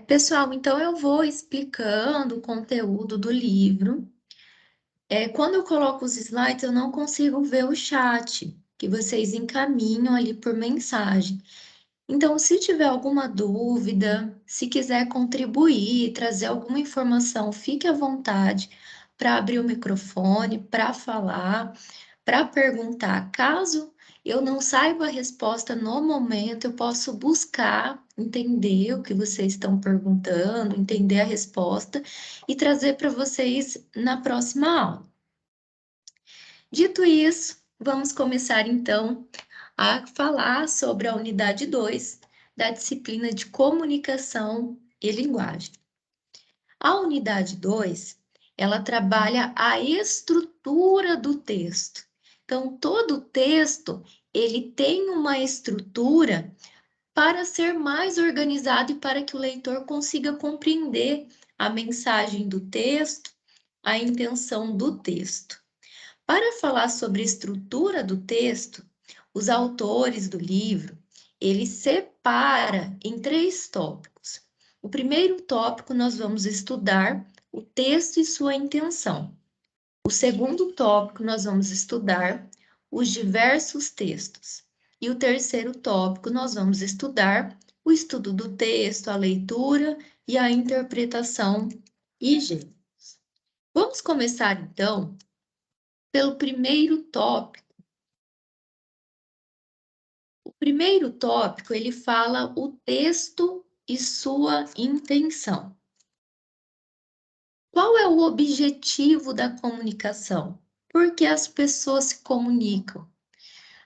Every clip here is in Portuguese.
Pessoal, então eu vou explicando o conteúdo do livro. Quando eu coloco os slides, eu não consigo ver o chat, que vocês encaminham ali por mensagem. Então, se tiver alguma dúvida, se quiser contribuir, trazer alguma informação, fique à vontade para abrir o microfone, para falar, para perguntar. Caso eu não saiba a resposta no momento, eu posso buscar entender o que vocês estão perguntando, entender a resposta e trazer para vocês na próxima aula. Dito isso, vamos começar então a falar sobre a unidade 2 da disciplina de comunicação e linguagem. A unidade 2, ela trabalha a estrutura do texto. Então, todo texto, ele tem uma estrutura para ser mais organizado e para que o leitor consiga compreender a mensagem do texto, a intenção do texto. Para falar sobre a estrutura do texto, os autores do livro, ele separa em 3 tópicos. O primeiro tópico nós vamos estudar o texto e sua intenção. O segundo tópico nós vamos estudar os diversos textos. E o terceiro tópico nós vamos estudar o estudo do texto, a leitura e a interpretação e gêneros. Vamos começar então pelo primeiro tópico. O primeiro tópico, ele fala o texto e sua intenção. Qual é o objetivo da comunicação? Por que as pessoas se comunicam?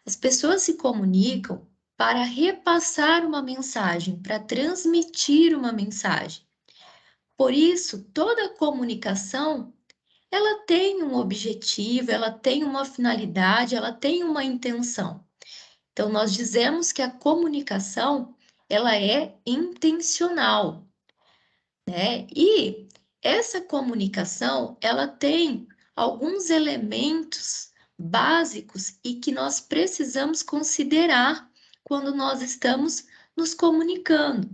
As pessoas se comunicam para repassar uma mensagem, para transmitir uma mensagem. Por isso, toda comunicação, ela tem um objetivo, ela tem uma finalidade, ela tem uma intenção. Então, nós dizemos que a comunicação, ela é intencional, né? E essa comunicação, ela tem alguns elementos básicos e que nós precisamos considerar quando nós estamos nos comunicando.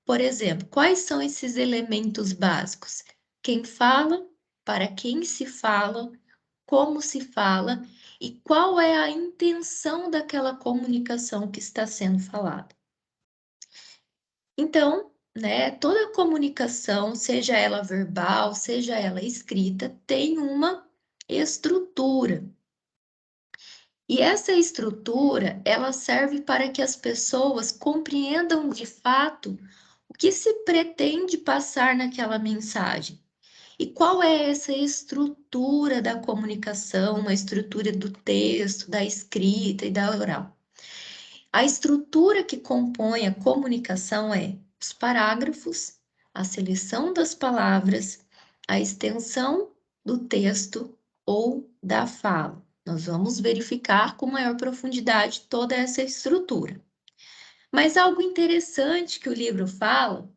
Por exemplo, quais são esses elementos básicos? Quem fala, para quem se fala, como se fala e qual é a intenção daquela comunicação que está sendo falada. Então, né, toda comunicação, seja ela verbal, seja ela escrita, tem uma estrutura. E essa estrutura, ela serve para que as pessoas compreendam de fato o que se pretende passar naquela mensagem. E qual é essa estrutura da comunicação, a estrutura do texto, da escrita e da oral? A estrutura que compõe a comunicação é os parágrafos, a seleção das palavras, a extensão do texto ou da fala. Nós vamos verificar com maior profundidade toda essa estrutura. Mas algo interessante que o livro fala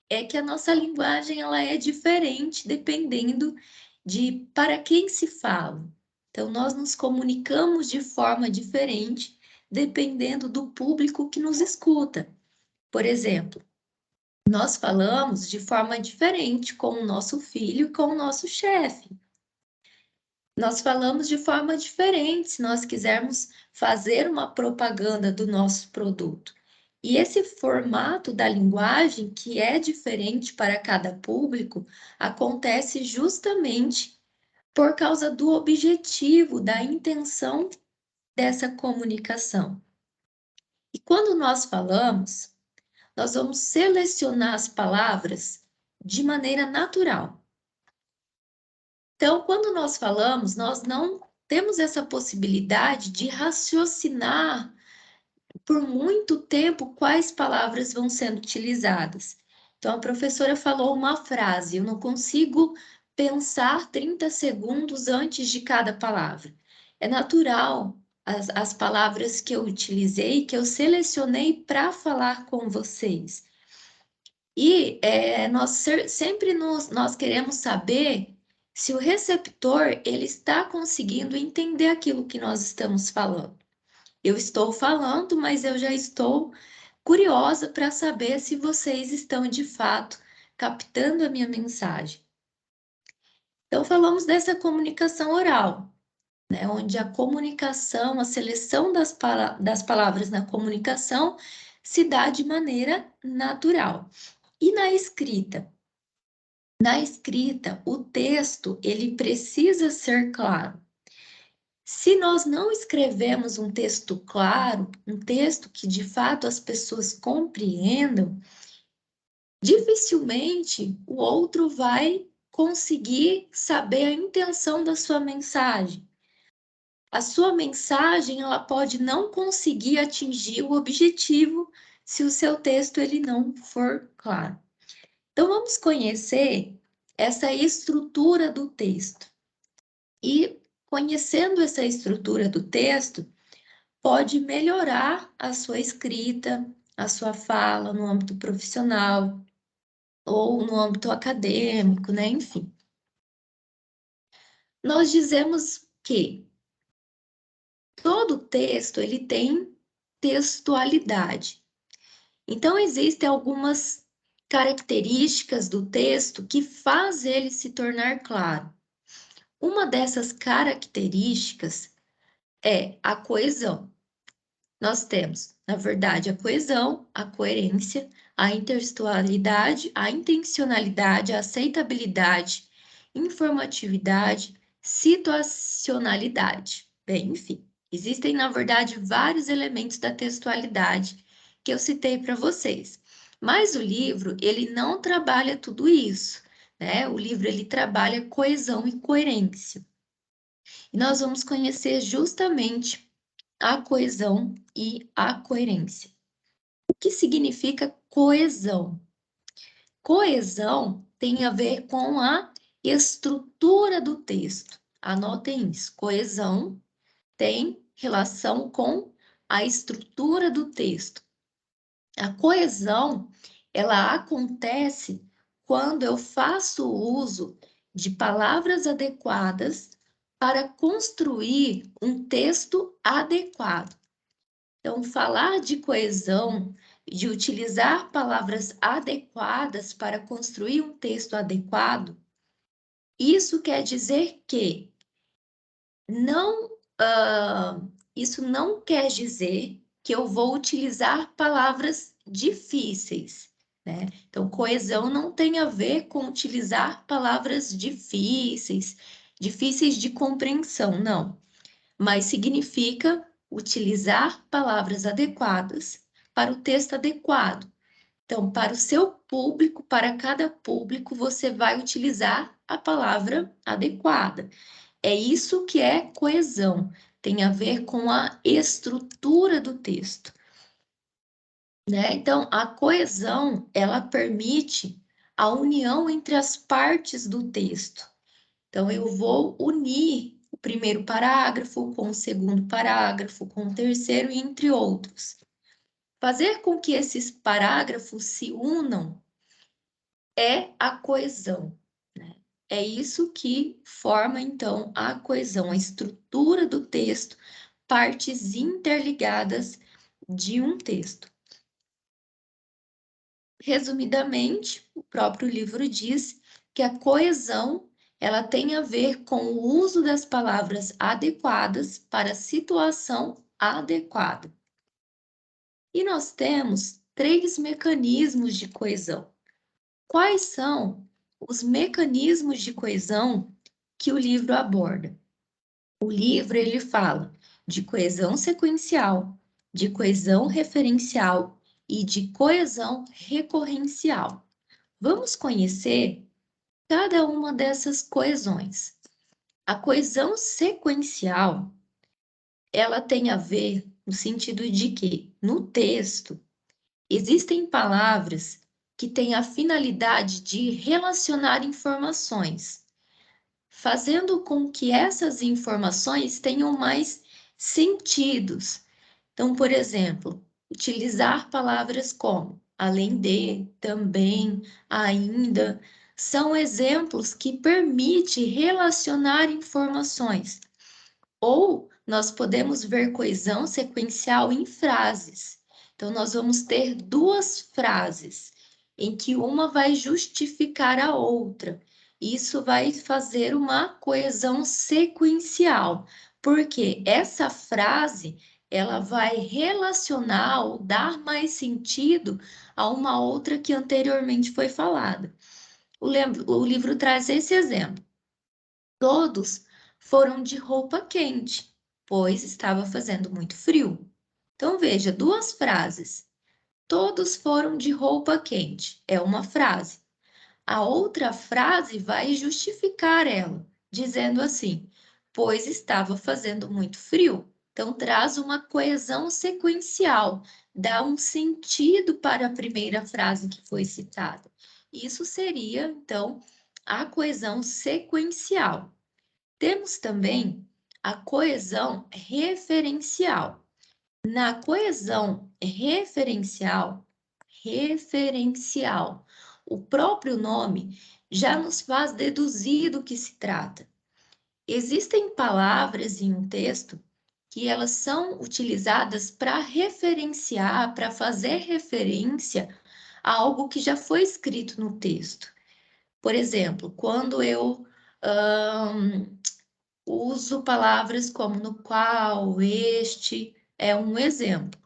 é que a nossa linguagem ela é diferente dependendo de para quem se fala. Então, nós nos comunicamos de forma diferente dependendo do público que nos escuta. Por exemplo, nós falamos de forma diferente com o nosso filho e com o nosso chefe. Nós falamos de forma diferente se nós quisermos fazer uma propaganda do nosso produto. E esse formato da linguagem, que é diferente para cada público, acontece justamente por causa do objetivo, da intenção dessa comunicação. E quando nós falamos, nós vamos selecionar as palavras de maneira natural. Então, quando nós falamos, nós não temos essa possibilidade de raciocinar por muito tempo quais palavras vão sendo utilizadas. Então, a professora falou uma frase, eu não consigo pensar 30 segundos antes de cada palavra. É natural as palavras que eu utilizei, que eu selecionei para falar com vocês. E sempre nós queremos saber se o receptor ele está conseguindo entender aquilo que nós estamos falando. Eu estou falando, mas eu já estou curiosa para saber se vocês estão de fato captando a minha mensagem. Então, falamos dessa comunicação oral, né, onde a comunicação, a seleção das palavras na comunicação se dá de maneira natural. E na escrita? Na escrita, o texto ele precisa ser claro. Se nós não escrevemos um texto claro, um texto que de fato as pessoas compreendam, dificilmente o outro vai conseguir saber a intenção da sua mensagem. A sua mensagem ela pode não conseguir atingir o objetivo se o seu texto ele não for claro. Então vamos conhecer essa estrutura do texto. E conhecendo essa estrutura do texto, pode melhorar a sua escrita, a sua fala no âmbito profissional ou no âmbito acadêmico, né? Enfim. Nós dizemos que todo texto ele tem textualidade. Então existem algumas características do texto que faz ele se tornar claro. Uma dessas características é a coesão. Nós temos, na verdade, a coesão, a coerência, a intertextualidade, a intencionalidade, a aceitabilidade, informatividade, situacionalidade. Bem, enfim, existem, na verdade, vários elementos da textualidade que eu citei para vocês. Mas o livro, ele não trabalha tudo isso, né? O livro, ele trabalha coesão e coerência. E nós vamos conhecer justamente a coesão e a coerência. O que significa coesão? Coesão tem a ver com a estrutura do texto. Anotem isso. Coesão tem relação com a estrutura do texto. A coesão, ela acontece quando eu faço uso de palavras adequadas para construir um texto adequado. Então, falar de coesão, de utilizar palavras adequadas para construir um texto adequado, isso quer dizer que não, isso não quer dizer que eu vou utilizar palavras difíceis, né? Então, coesão não tem a ver com utilizar palavras difíceis, difíceis de compreensão, não. Mas significa utilizar palavras adequadas para o texto adequado. Então, para o seu público, para cada público, você vai utilizar a palavra adequada. É isso que é coesão, tem a ver com a estrutura do texto, né? Então, a coesão, ela permite a união entre as partes do texto. Então, eu vou unir o primeiro parágrafo com o segundo parágrafo, com o terceiro, entre outros. Fazer com que esses parágrafos se unam é a coesão, né? É isso que forma, então, a coesão, a estrutura do texto, partes interligadas de um texto. Resumidamente, o próprio livro diz que a coesão ela tem a ver com o uso das palavras adequadas para a situação adequada. E nós temos 3 mecanismos de coesão. Quais são os mecanismos de coesão que o livro aborda? O livro ele fala de coesão sequencial, de coesão referencial e de coesão recorrencial. Vamos conhecer cada uma dessas coesões. A coesão sequencial, ela tem a ver no sentido de que, no texto, existem palavras que têm a finalidade de relacionar informações, fazendo com que essas informações tenham mais sentidos. Então, por exemplo, utilizar palavras como além de, também, ainda, são exemplos que permitem relacionar informações. Ou nós podemos ver coesão sequencial em frases. Então, nós vamos ter duas frases, em que uma vai justificar a outra. Isso vai fazer uma coesão sequencial, porque essa frase ela vai relacionar ou dar mais sentido a uma outra que anteriormente foi falada. O livro traz esse exemplo. Todos foram de roupa quente, pois estava fazendo muito frio. Então, veja, duas frases. Todos foram de roupa quente. É uma frase. A outra frase vai justificar ela, dizendo assim: pois estava fazendo muito frio. Então, traz uma coesão sequencial, dá um sentido para a primeira frase que foi citada. Isso seria, então, a coesão sequencial. Temos também a coesão referencial. Na coesão referencial, o próprio nome já nos faz deduzir do que se trata. Existem palavras em um texto que elas são utilizadas para referenciar, para fazer referência a algo que já foi escrito no texto. Por exemplo, quando eu uso palavras como no qual, este, é um exemplo.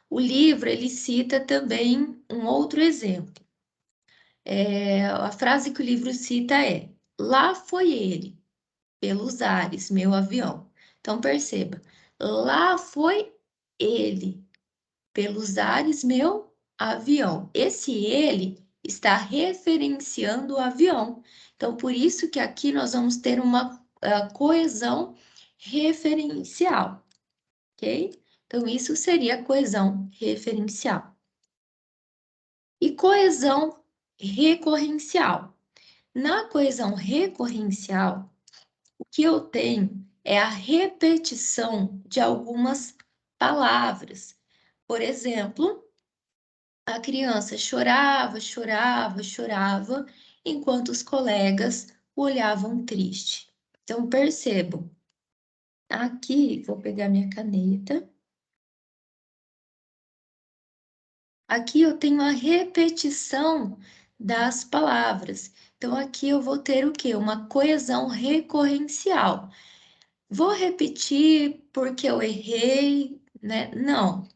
O livro, ele cita também um outro exemplo. A frase que o livro cita é: lá foi ele, pelos ares, meu avião. Então, perceba, lá foi ele, pelos ares, meu avião. Esse ele está referenciando o avião. Então, por isso que aqui nós vamos ter uma coesão referencial, ok? Então, isso seria a coesão referencial. E coesão recorrencial. Na coesão recorrencial, o que eu tenho é a repetição de algumas palavras. Por exemplo, a criança chorava, chorava, chorava, enquanto os colegas o olhavam triste. Então, percebam. Aqui, vou pegar minha caneta. Aqui eu tenho a repetição das palavras. Então, aqui eu vou ter o quê? Uma coesão recorrencial. Vou repetir porque eu errei, né? Não.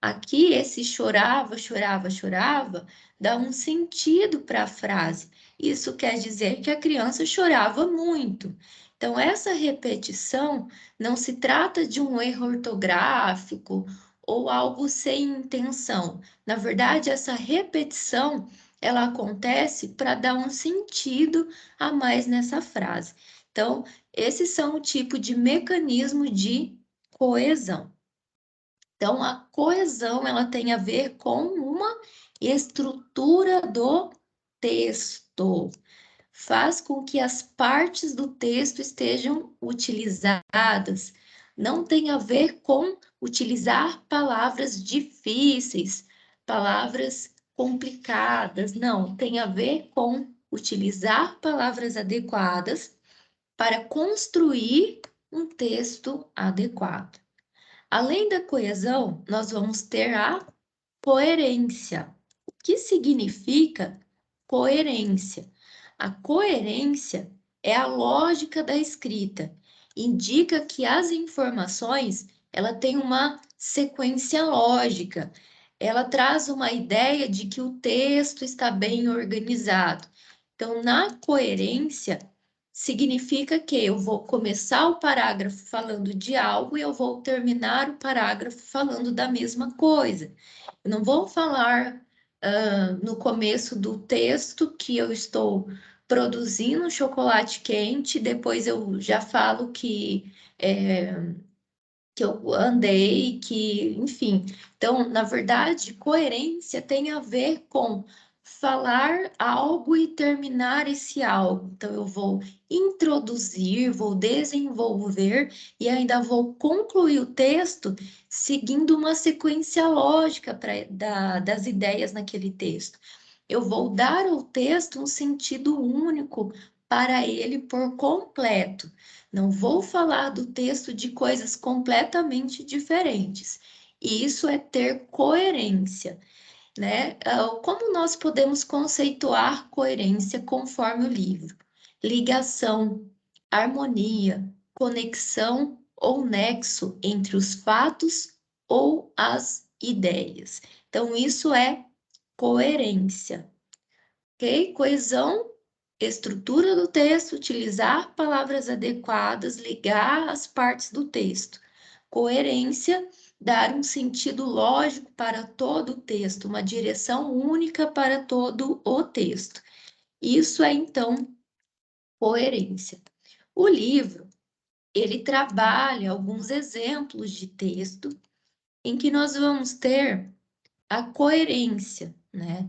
Aqui, esse chorava, chorava, chorava, dá um sentido para a frase. Isso quer dizer que a criança chorava muito. Então, essa repetição não se trata de um erro ortográfico ou algo sem intenção. Na verdade, essa repetição, ela acontece para dar um sentido a mais nessa frase. Então, esses são o tipo de mecanismo de coesão. Então, a coesão, ela tem a ver com uma estrutura do texto. Faz com que as partes do texto estejam utilizadas. Não tem a ver com utilizar palavras difíceis, palavras complicadas. Não, tem a ver com utilizar palavras adequadas para construir um texto adequado. Além da coesão, nós vamos ter a coerência. O que significa coerência? A coerência é a lógica da escrita. Indica que as informações, ela tem uma sequência lógica. Ela traz uma ideia de que o texto está bem organizado. Então, na coerência, significa que eu vou começar o parágrafo falando de algo e eu vou terminar o parágrafo falando da mesma coisa. Eu não vou falar no começo do texto que eu estou produzindo chocolate quente, depois eu já falo que eu andei, que, enfim. Então, na verdade, coerência tem a ver com falar algo e terminar esse algo. Então, eu vou introduzir, vou desenvolver e ainda vou concluir o texto seguindo uma sequência lógica das ideias naquele texto. Eu vou dar ao texto um sentido único para ele por completo. Não vou falar do texto de coisas completamente diferentes. E isso é ter coerência, né? Como nós podemos conceituar coerência conforme o livro? Ligação, harmonia, conexão ou nexo entre os fatos ou as ideias. Então, isso é coerência, ok? Coesão, estrutura do texto, utilizar palavras adequadas, ligar as partes do texto. Coerência, dar um sentido lógico para todo o texto, uma direção única para todo o texto. Isso é, então, coerência. O livro, ele trabalha alguns exemplos de texto em que nós vamos ter a coerência, né?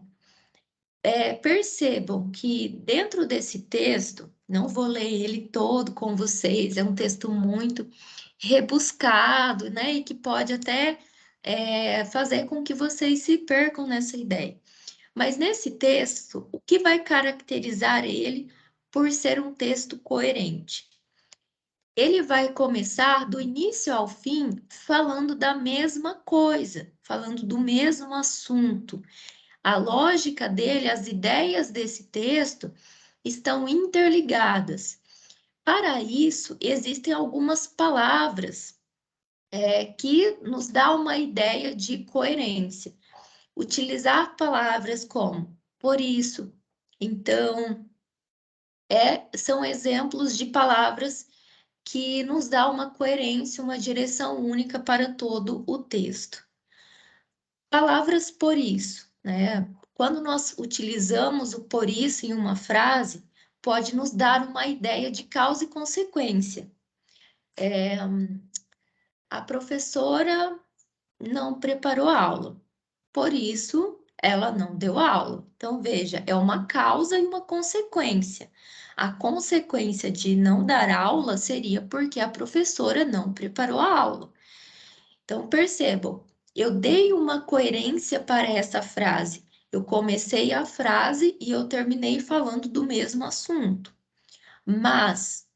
Percebam que dentro desse texto, não vou ler ele todo com vocês, é um texto muito rebuscado, né? E que pode até fazer com que vocês se percam nessa ideia. Mas nesse texto, o que vai caracterizar ele por ser um texto coerente? Ele vai começar do início ao fim falando da mesma coisa, falando do mesmo assunto. A lógica dele, as ideias desse texto estão interligadas. Para isso, existem algumas palavras que nos dá uma ideia de coerência. Utilizar palavras como por isso, então, são exemplos de palavras que nos dá uma coerência, uma direção única para todo o texto. Palavras por isso, né? Quando nós utilizamos o por isso em uma frase, pode nos dar uma ideia de causa e consequência. A professora não preparou a aula, por isso ela não deu aula. Então, veja, é uma causa e uma consequência. A consequência de não dar aula seria porque a professora não preparou a aula. Então, percebam, eu dei uma coerência para essa frase. Eu comecei a frase e eu terminei falando do mesmo assunto. Mas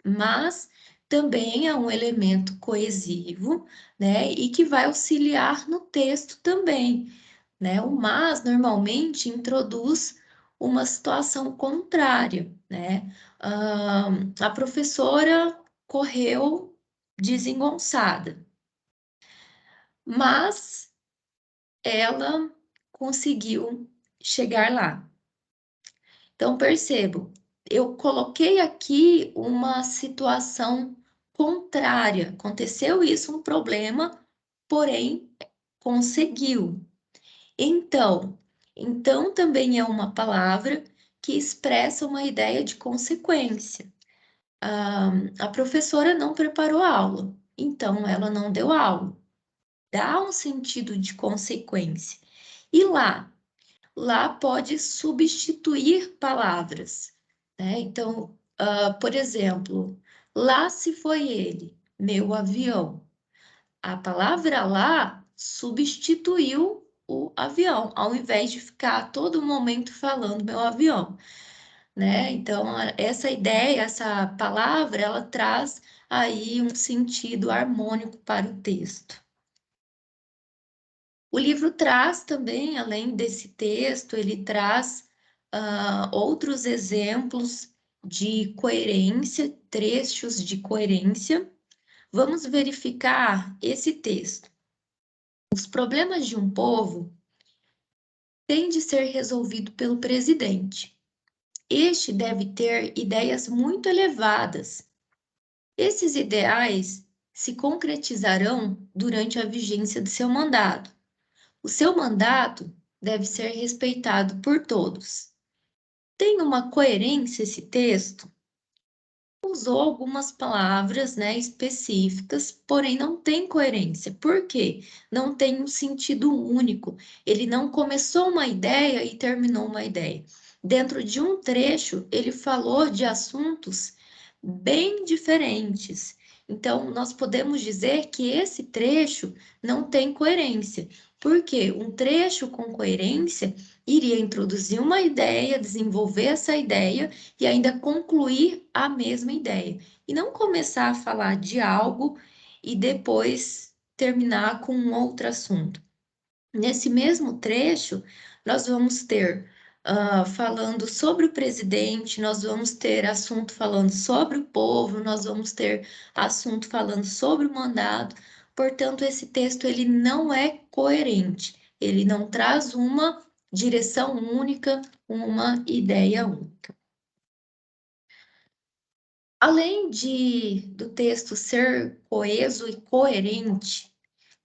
também é um elemento coesivo, né? E que vai auxiliar no texto também, né? O mas normalmente introduz uma situação contrária, né? A professora correu desengonçada, mas ela conseguiu chegar lá. Então, percebo, eu coloquei aqui uma situação contrária. Aconteceu isso, um problema, porém conseguiu. Então também é uma palavra que expressa uma ideia de consequência. A professora não preparou a aula, então ela não deu aula. Dá um sentido de consequência. E lá pode substituir palavras, né? Então, por exemplo, lá se foi ele, meu avião. A palavra lá substituiu o avião, ao invés de ficar a todo momento falando meu avião, né? Então, essa ideia, essa palavra, ela traz aí um sentido harmônico para o texto. O livro traz também, além desse texto, ele traz outros exemplos de coerência, trechos de coerência. Vamos verificar esse texto. Os problemas de um povo têm de ser resolvidos pelo presidente. Este deve ter ideias muito elevadas. Esses ideais se concretizarão durante a vigência de seu mandato. O seu mandato deve ser respeitado por todos. Tem uma coerência esse texto? Usou algumas palavras, né, específicas, porém não tem coerência. Por quê? Não tem um sentido único. Ele não começou uma ideia e terminou uma ideia. Dentro de um trecho, ele falou de assuntos bem diferentes. Então, nós podemos dizer que esse trecho não tem coerência. Porque um trecho com coerência iria introduzir uma ideia, desenvolver essa ideia e ainda concluir a mesma ideia. E não começar a falar de algo e depois terminar com um outro assunto. Nesse mesmo trecho, nós vamos ter falando sobre o presidente, nós vamos ter assunto falando sobre o povo, nós vamos ter assunto falando sobre o mandato. Portanto, esse texto ele não é coerente, ele não traz uma direção única, uma ideia única. Além do texto ser coeso e coerente,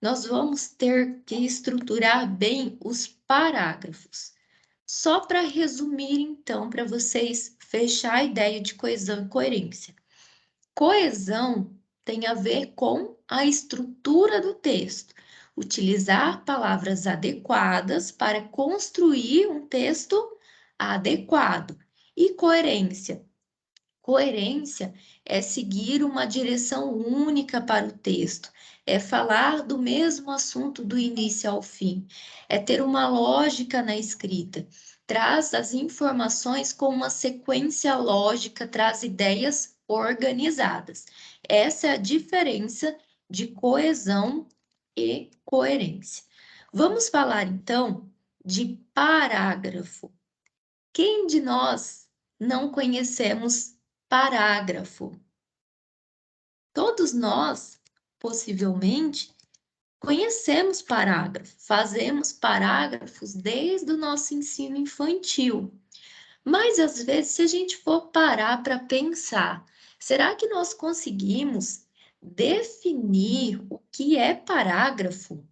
nós vamos ter que estruturar bem os parágrafos. Só para resumir, então, para vocês fechar a ideia de coesão e coerência. Coesão tem a ver com a estrutura do texto, utilizar palavras adequadas para construir um texto adequado. E coerência? Coerência é seguir uma direção única para o texto, é falar do mesmo assunto do início ao fim, é ter uma lógica na escrita, traz as informações com uma sequência lógica, traz ideias organizadas. Essa é a diferença de coesão e coerência. Vamos falar então de parágrafo. Quem de nós não conhecemos parágrafo? Todos nós, possivelmente, conhecemos parágrafo, fazemos parágrafos desde o nosso ensino infantil. Mas às vezes, se a gente for parar para pensar, será que nós conseguimos definir o que é parágrafo?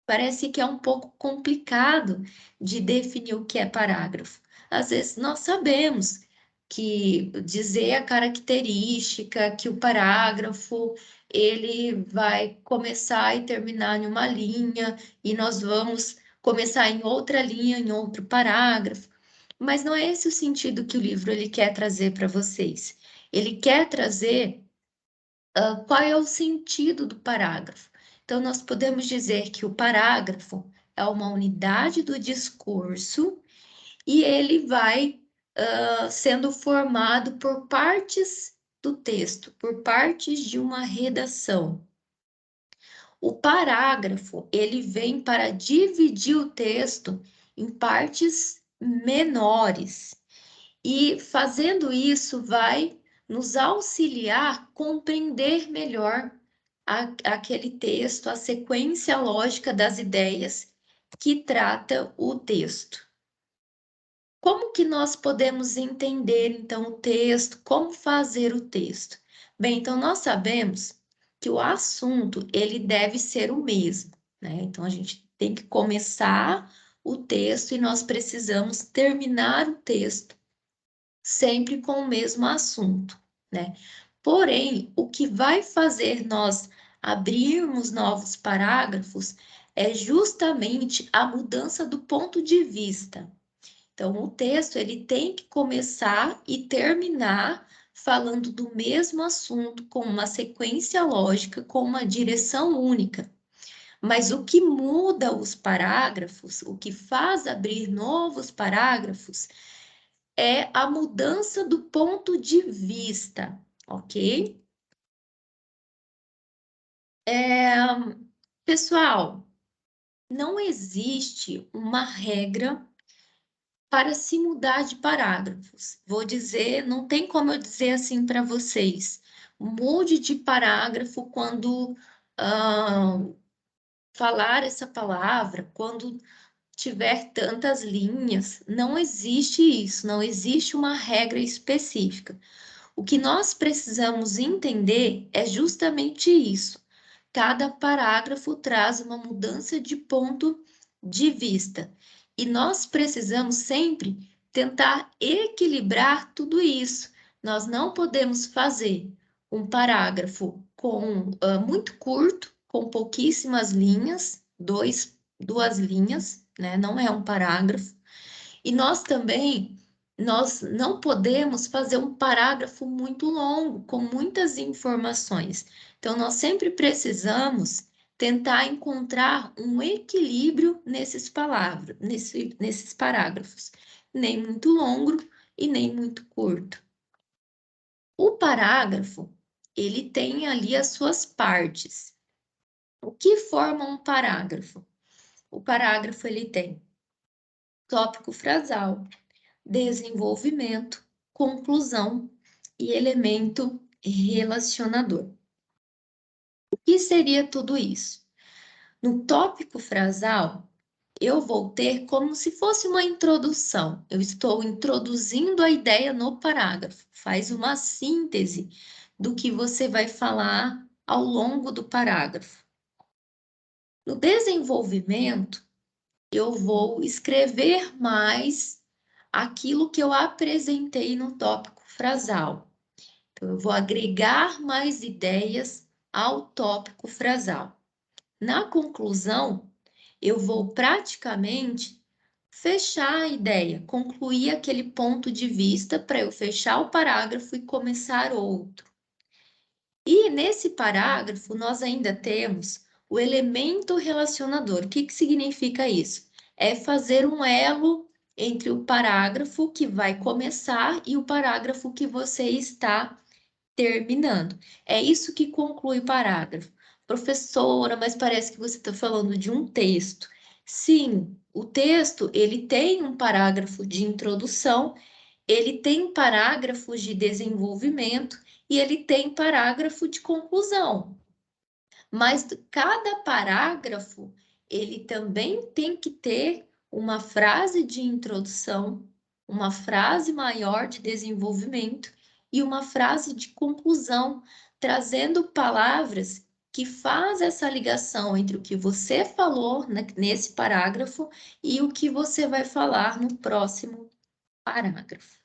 Parece que é um pouco complicado de definir o que é parágrafo. Às vezes nós sabemos que dizer a característica que o parágrafo ele vai começar e terminar em uma linha e nós vamos começar em outra linha, em outro parágrafo. Mas não é esse o sentido que o livro ele quer trazer para vocês. Ele quer trazer qual é o sentido do parágrafo. Então, nós podemos dizer que o parágrafo é uma unidade do discurso e ele vai sendo formado por partes do texto, por partes de uma redação. O parágrafo, ele vem para dividir o texto em partes menores. E fazendo isso, vai nos auxiliar a compreender melhor aquele texto, a sequência lógica das ideias que trata o texto. Como que nós podemos entender, então, o texto? Como fazer o texto? Bem, então, nós sabemos que o assunto, ele deve ser o mesmo, né? Então, a gente tem que começar o texto e nós precisamos terminar o texto sempre com o mesmo assunto, né? Porém, o que vai fazer nós abrirmos novos parágrafos é justamente a mudança do ponto de vista. Então, o texto ele tem que começar e terminar falando do mesmo assunto, com uma sequência lógica, com uma direção única. Mas o que muda os parágrafos, o que faz abrir novos parágrafos, é a mudança do ponto de vista, ok? Pessoal, não existe uma regra para se mudar de parágrafos. Vou dizer, não tem como eu dizer assim para vocês, mude de parágrafo quando falar essa palavra, quando tiver tantas linhas. Não existe isso, não existe uma regra específica. O que nós precisamos entender é justamente isso. Cada parágrafo traz uma mudança de ponto de vista. E nós precisamos sempre tentar equilibrar tudo isso. Nós não podemos fazer um parágrafo muito curto, com pouquíssimas linhas, duas linhas, né? Não é um parágrafo. E nós não podemos fazer um parágrafo muito longo, com muitas informações. Então, nós sempre precisamos tentar encontrar um equilíbrio nesses parágrafos, nem muito longo e nem muito curto. O parágrafo, ele tem ali as suas partes. O que forma um parágrafo? O parágrafo ele tem tópico frasal, desenvolvimento, conclusão e elemento relacionador. O que seria tudo isso? No tópico frasal, eu vou ter como se fosse uma introdução. Eu estou introduzindo a ideia no parágrafo. Faz uma síntese do que você vai falar ao longo do parágrafo. No desenvolvimento, eu vou escrever mais aquilo que eu apresentei no tópico frasal. Então, eu vou agregar mais ideias ao tópico frasal. Na conclusão, eu vou praticamente fechar a ideia, concluir aquele ponto de vista para eu fechar o parágrafo e começar outro. E nesse parágrafo, nós ainda temos o elemento relacionador. O que significa isso? É fazer um elo entre o parágrafo que vai começar e o parágrafo que você está terminando. É isso que conclui o parágrafo. Professora, mas parece que você está falando de um texto. Sim, o texto ele tem um parágrafo de introdução, ele tem parágrafos de desenvolvimento e ele tem parágrafo de conclusão. Mas cada parágrafo ele também tem que ter uma frase de introdução, uma frase maior de desenvolvimento e uma frase de conclusão, trazendo palavras que faz essa ligação entre o que você falou nesse parágrafo e o que você vai falar no próximo parágrafo.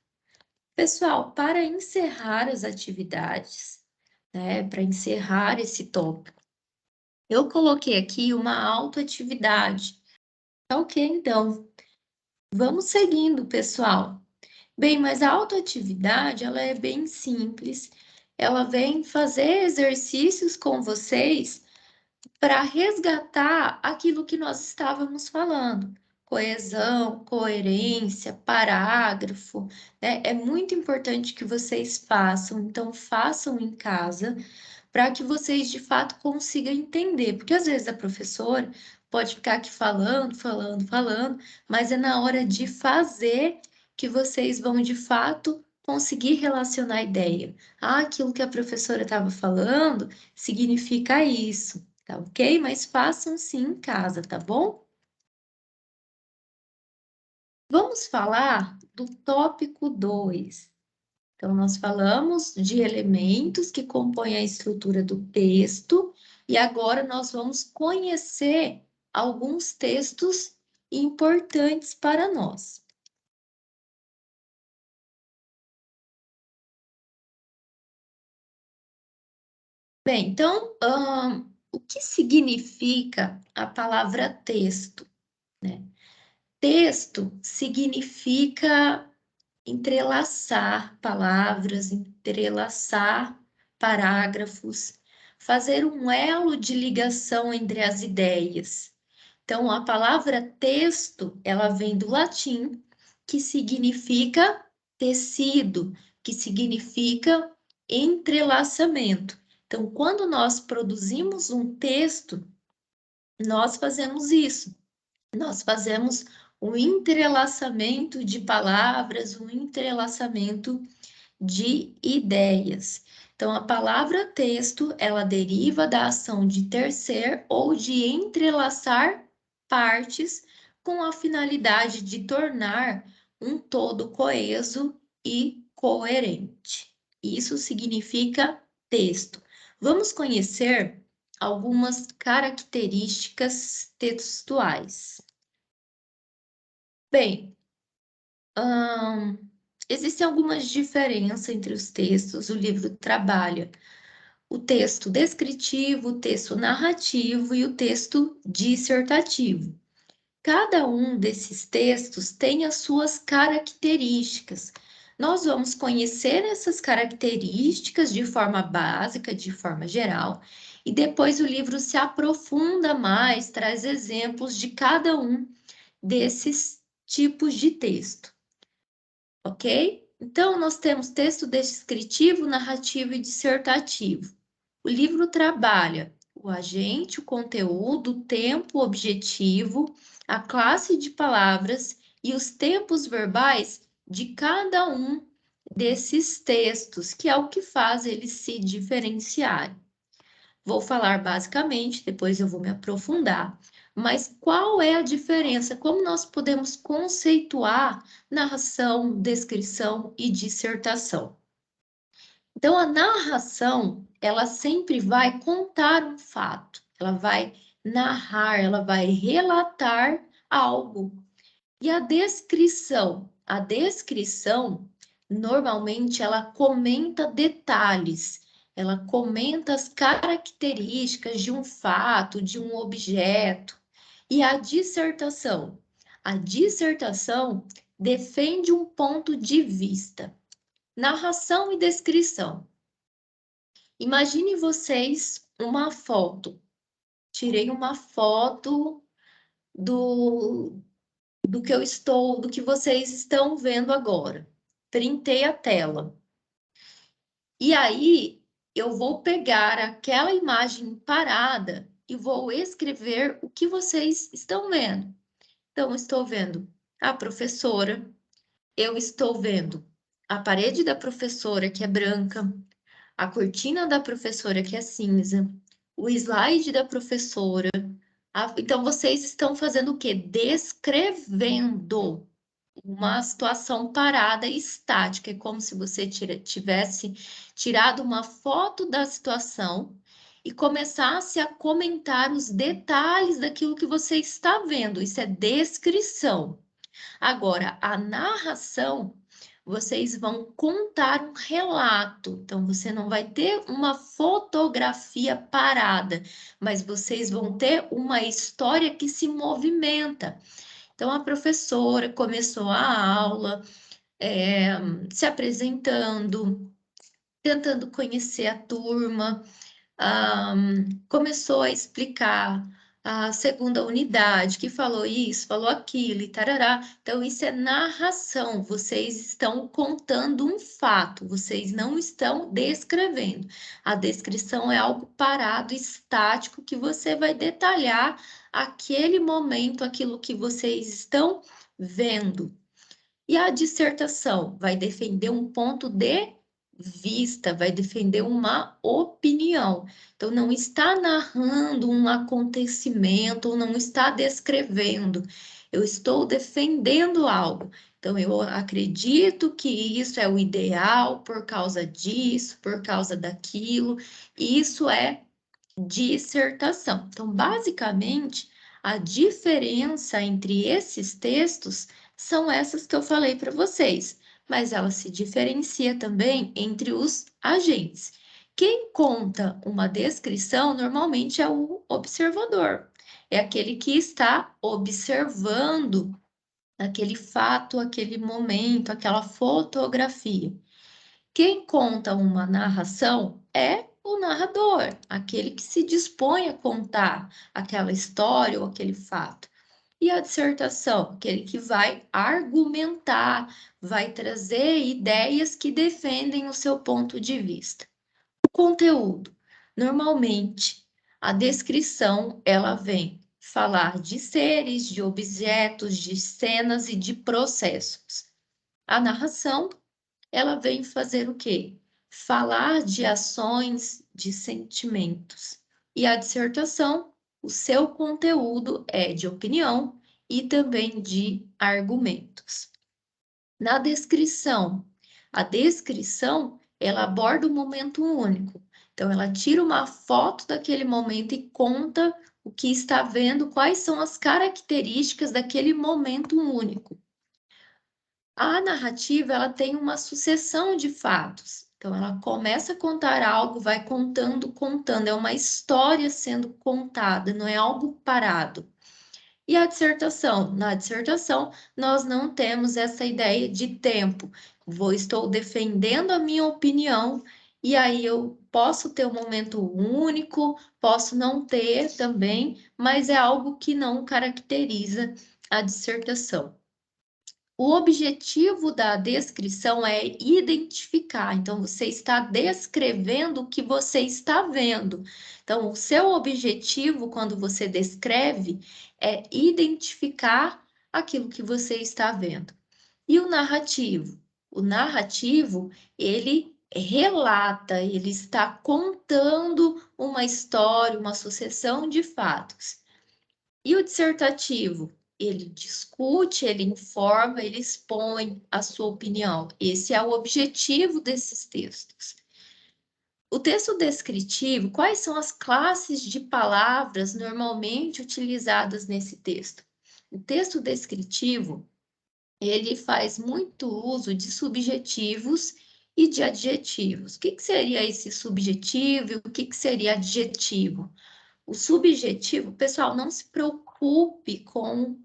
Pessoal, para encerrar as atividades, né, para encerrar esse tópico, eu coloquei aqui uma autoatividade. Tá ok, então. Vamos seguindo, pessoal. Bem, mas a autoatividade, ela é bem simples. Ela vem fazer exercícios com vocês para resgatar aquilo que nós estávamos falando. Coesão, coerência, parágrafo, né? É muito importante que vocês façam, então façam em casa para que vocês de fato consigam entender, porque às vezes a professora pode ficar aqui falando, falando, falando, mas é na hora de fazer que vocês vão de fato conseguir relacionar a ideia. Ah, aquilo que a professora estava falando significa isso, tá ok? Mas façam sim em casa, tá bom? Vamos falar do tópico 2. Então, nós falamos de elementos que compõem a estrutura do texto, e agora nós vamos conhecer alguns textos importantes para nós. Bem, então, o que significa a palavra texto, né? Texto significa entrelaçar palavras, entrelaçar parágrafos, fazer um elo de ligação entre as ideias. Então, a palavra texto, ela vem do latim, que significa tecido, que significa entrelaçamento. Então, quando nós produzimos um texto, nós fazemos isso. Nós fazemos um entrelaçamento de palavras, um entrelaçamento de ideias. Então, a palavra texto, ela deriva da ação de tecer ou de entrelaçar partes com a finalidade de tornar um todo coeso e coerente. Isso significa texto. Vamos conhecer algumas características textuais. Bem, existem algumas diferenças entre os textos. O livro trabalha o texto descritivo, o texto narrativo e o texto dissertativo. Cada um desses textos tem as suas características. Nós vamos conhecer essas características de forma básica, de forma geral, e depois o livro se aprofunda mais, traz exemplos de cada um desses tipos de texto, ok? Então, nós temos texto descritivo, narrativo e dissertativo. O livro trabalha o agente, o conteúdo, o tempo objetivo, a classe de palavras e os tempos verbais de cada um desses textos, que é o que faz eles se diferenciarem. Vou falar basicamente, depois eu vou me aprofundar. Mas qual é a diferença? Como nós podemos conceituar narração, descrição e dissertação? Então, a narração, ela sempre vai contar um fato, ela vai narrar, ela vai relatar algo. E a descrição? A descrição, normalmente, ela comenta detalhes, ela comenta as características de um fato, de um objeto. E a dissertação? A dissertação defende um ponto de vista. Narração e descrição. Imagine vocês uma foto. Tirei uma foto do do que vocês estão vendo agora. Printei a tela. E aí, eu vou pegar aquela imagem parada e vou escrever o que vocês estão vendo. Então, estou vendo a professora, eu estou vendo a parede da professora, que é branca, a cortina da professora, que é cinza, o slide da professora. Então, vocês estão fazendo o quê? Descrevendo uma situação parada e estática. É como se você tivesse tirado uma foto da situação e começasse a comentar os detalhes daquilo que você está vendo. Isso é descrição. Agora, a narração, vocês vão contar um relato. Então, você não vai ter uma fotografia parada, mas vocês vão ter uma história que se movimenta. Então, a professora começou a aula, se apresentando, tentando conhecer a turma, começou a explicar a segunda unidade, que falou isso, falou aquilo e tarará. Então, isso é narração. Vocês estão contando um fato, vocês não estão descrevendo. A descrição é algo parado, estático, que você vai detalhar aquele momento, aquilo que vocês estão vendo. E a dissertação vai defender um ponto de vista, vai defender uma opinião. Então, não está narrando um acontecimento, ou não está descrevendo. Eu estou defendendo algo. Então, eu acredito que isso é o ideal por causa disso, por causa daquilo. Isso é dissertação. Então, basicamente, a diferença entre esses textos são essas que eu falei para vocês, mas ela se diferencia também entre os agentes. Quem conta uma descrição normalmente é o observador, é aquele que está observando aquele fato, aquele momento, aquela fotografia. Quem conta uma narração é o narrador, aquele que se dispõe a contar aquela história ou aquele fato. E a dissertação, aquele que vai argumentar, vai trazer ideias que defendem o seu ponto de vista. O conteúdo, normalmente, a descrição, ela vem falar de seres, de objetos, de cenas e de processos. A narração, ela vem fazer o quê? Falar de ações, de sentimentos. E a dissertação, o seu conteúdo é de opinião e também de argumentos. Na descrição, a descrição, ela aborda o momento único. Então, ela tira uma foto daquele momento e conta o que está vendo, quais são as características daquele momento único. A narrativa, ela tem uma sucessão de fatos. Então, ela começa a contar algo, vai contando, contando. É uma história sendo contada, não é algo parado. E a dissertação? Na dissertação, nós não temos essa ideia de tempo. Estou defendendo a minha opinião, e aí eu posso ter um momento único, posso não ter também, mas é algo que não caracteriza a dissertação. O objetivo da descrição é identificar. Então, você está descrevendo o que você está vendo. Então, o seu objetivo, quando você descreve, é identificar aquilo que você está vendo. E o narrativo? O narrativo, ele relata, ele está contando uma história, uma sucessão de fatos. E o dissertativo? Ele discute, ele informa, ele expõe a sua opinião. Esse é o objetivo desses textos. O texto descritivo, quais são as classes de palavras normalmente utilizadas nesse texto? O texto descritivo, ele faz muito uso de subjetivos e de adjetivos. O que seria esse subjetivo e o que seria adjetivo? O subjetivo, pessoal, não se preocupe com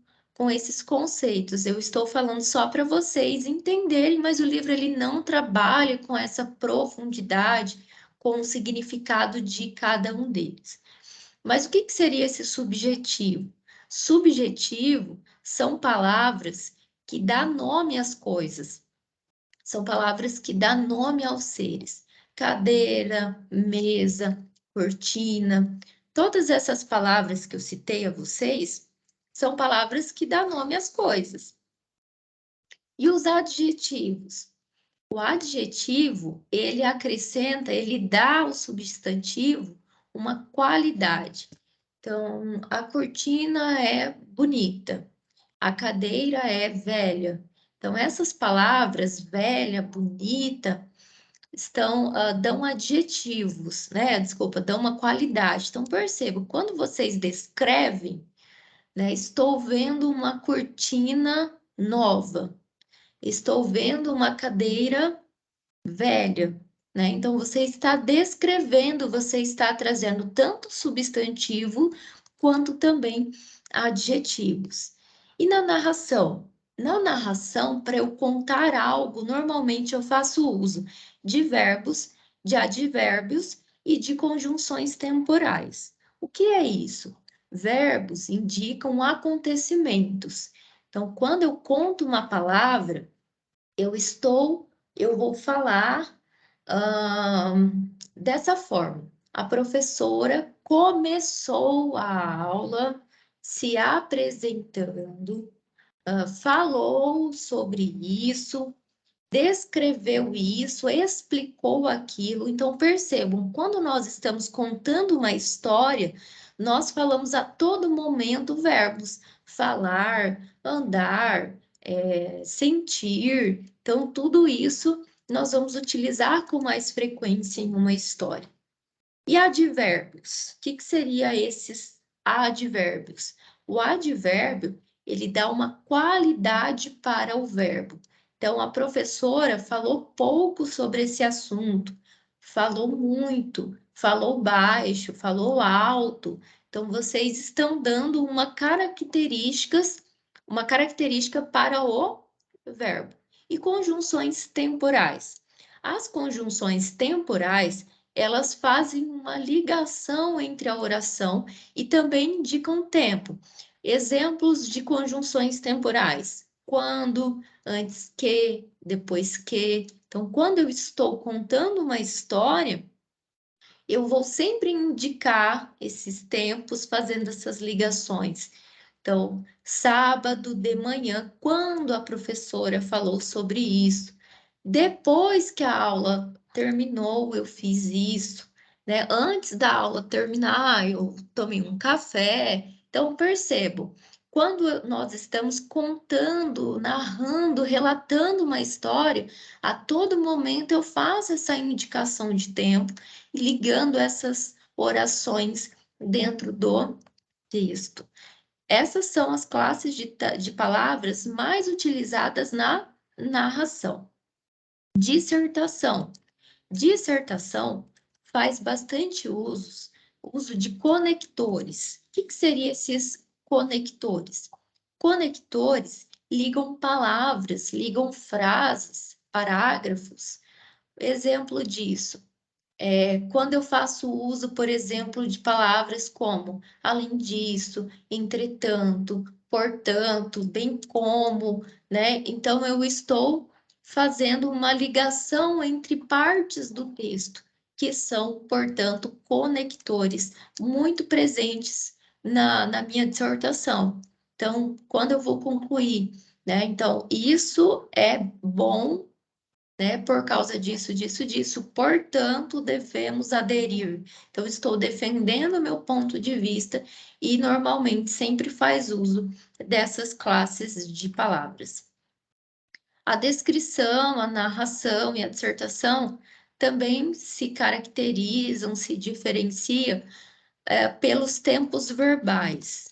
esses conceitos. Eu estou falando só para vocês entenderem, mas o livro ele não trabalha com essa profundidade, com o significado de cada um deles. Mas o que seria esse subjetivo? Subjetivo são palavras que dão nome às coisas. São palavras que dão nome aos seres. Cadeira, mesa, cortina. Todas essas palavras que eu citei a vocês são palavras que dão nome às coisas. E os adjetivos? O adjetivo, ele acrescenta, ele dá ao substantivo uma qualidade. Então, a cortina é bonita, a cadeira é velha. Então, essas palavras, velha, bonita, dão adjetivos, né? Desculpa, dão uma qualidade. Então, perceba, quando vocês descrevem, né? Estou vendo uma cortina nova, estou vendo uma cadeira velha, né? Então, você está descrevendo, você está trazendo tanto substantivo quanto também adjetivos. E na narração? Na narração, para eu contar algo, normalmente eu faço uso de verbos, de advérbios e de conjunções temporais. O que é isso? Verbos indicam acontecimentos. Então, quando eu conto uma palavra, eu vou falar dessa forma. A professora começou a aula se apresentando, falou sobre isso, descreveu isso, explicou aquilo. Então, percebam, quando nós estamos contando uma história, nós falamos a todo momento verbos falar, andar, sentir. Então, tudo isso nós vamos utilizar com mais frequência em uma história. E advérbios? O que seria esses advérbios? O advérbio, ele dá uma qualidade para o verbo. Então, a professora falou pouco sobre esse assunto, falou muito, falou baixo, falou alto. Então, vocês estão dando uma característica para o verbo. E conjunções temporais. As conjunções temporais, elas fazem uma ligação entre a oração e também indicam tempo. Exemplos de conjunções temporais: quando, antes que, depois que. Então, quando eu estou contando uma história, eu vou sempre indicar esses tempos fazendo essas ligações. Então, sábado de manhã, quando a professora falou sobre isso, depois que a aula terminou, eu fiz isso, né? Antes da aula terminar, eu tomei um café. Então, percebo, quando nós estamos contando, narrando, relatando uma história, a todo momento eu faço essa indicação de tempo, ligando essas orações dentro do texto. Essas são as classes de palavras mais utilizadas na narração. Dissertação. Dissertação faz bastante uso de conectores. O que seriam esses conectores? Conectores ligam palavras, ligam frases, parágrafos. Exemplo disso, quando eu faço uso, por exemplo, de palavras como além disso, entretanto, portanto, bem como, né? Então, eu estou fazendo uma ligação entre partes do texto, que são, portanto, conectores muito presentes na minha dissertação. Então, quando eu vou concluir, né? Então, isso é bom, né? Por causa disso, disso, portanto, devemos aderir. Então, estou defendendo o meu ponto de vista e normalmente sempre faz uso dessas classes de palavras. A descrição, a narração e a dissertação também se caracterizam, se diferenciam pelos tempos verbais,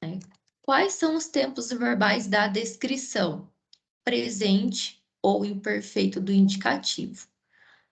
né? Quais são os tempos verbais da descrição? Presente ou imperfeito do indicativo.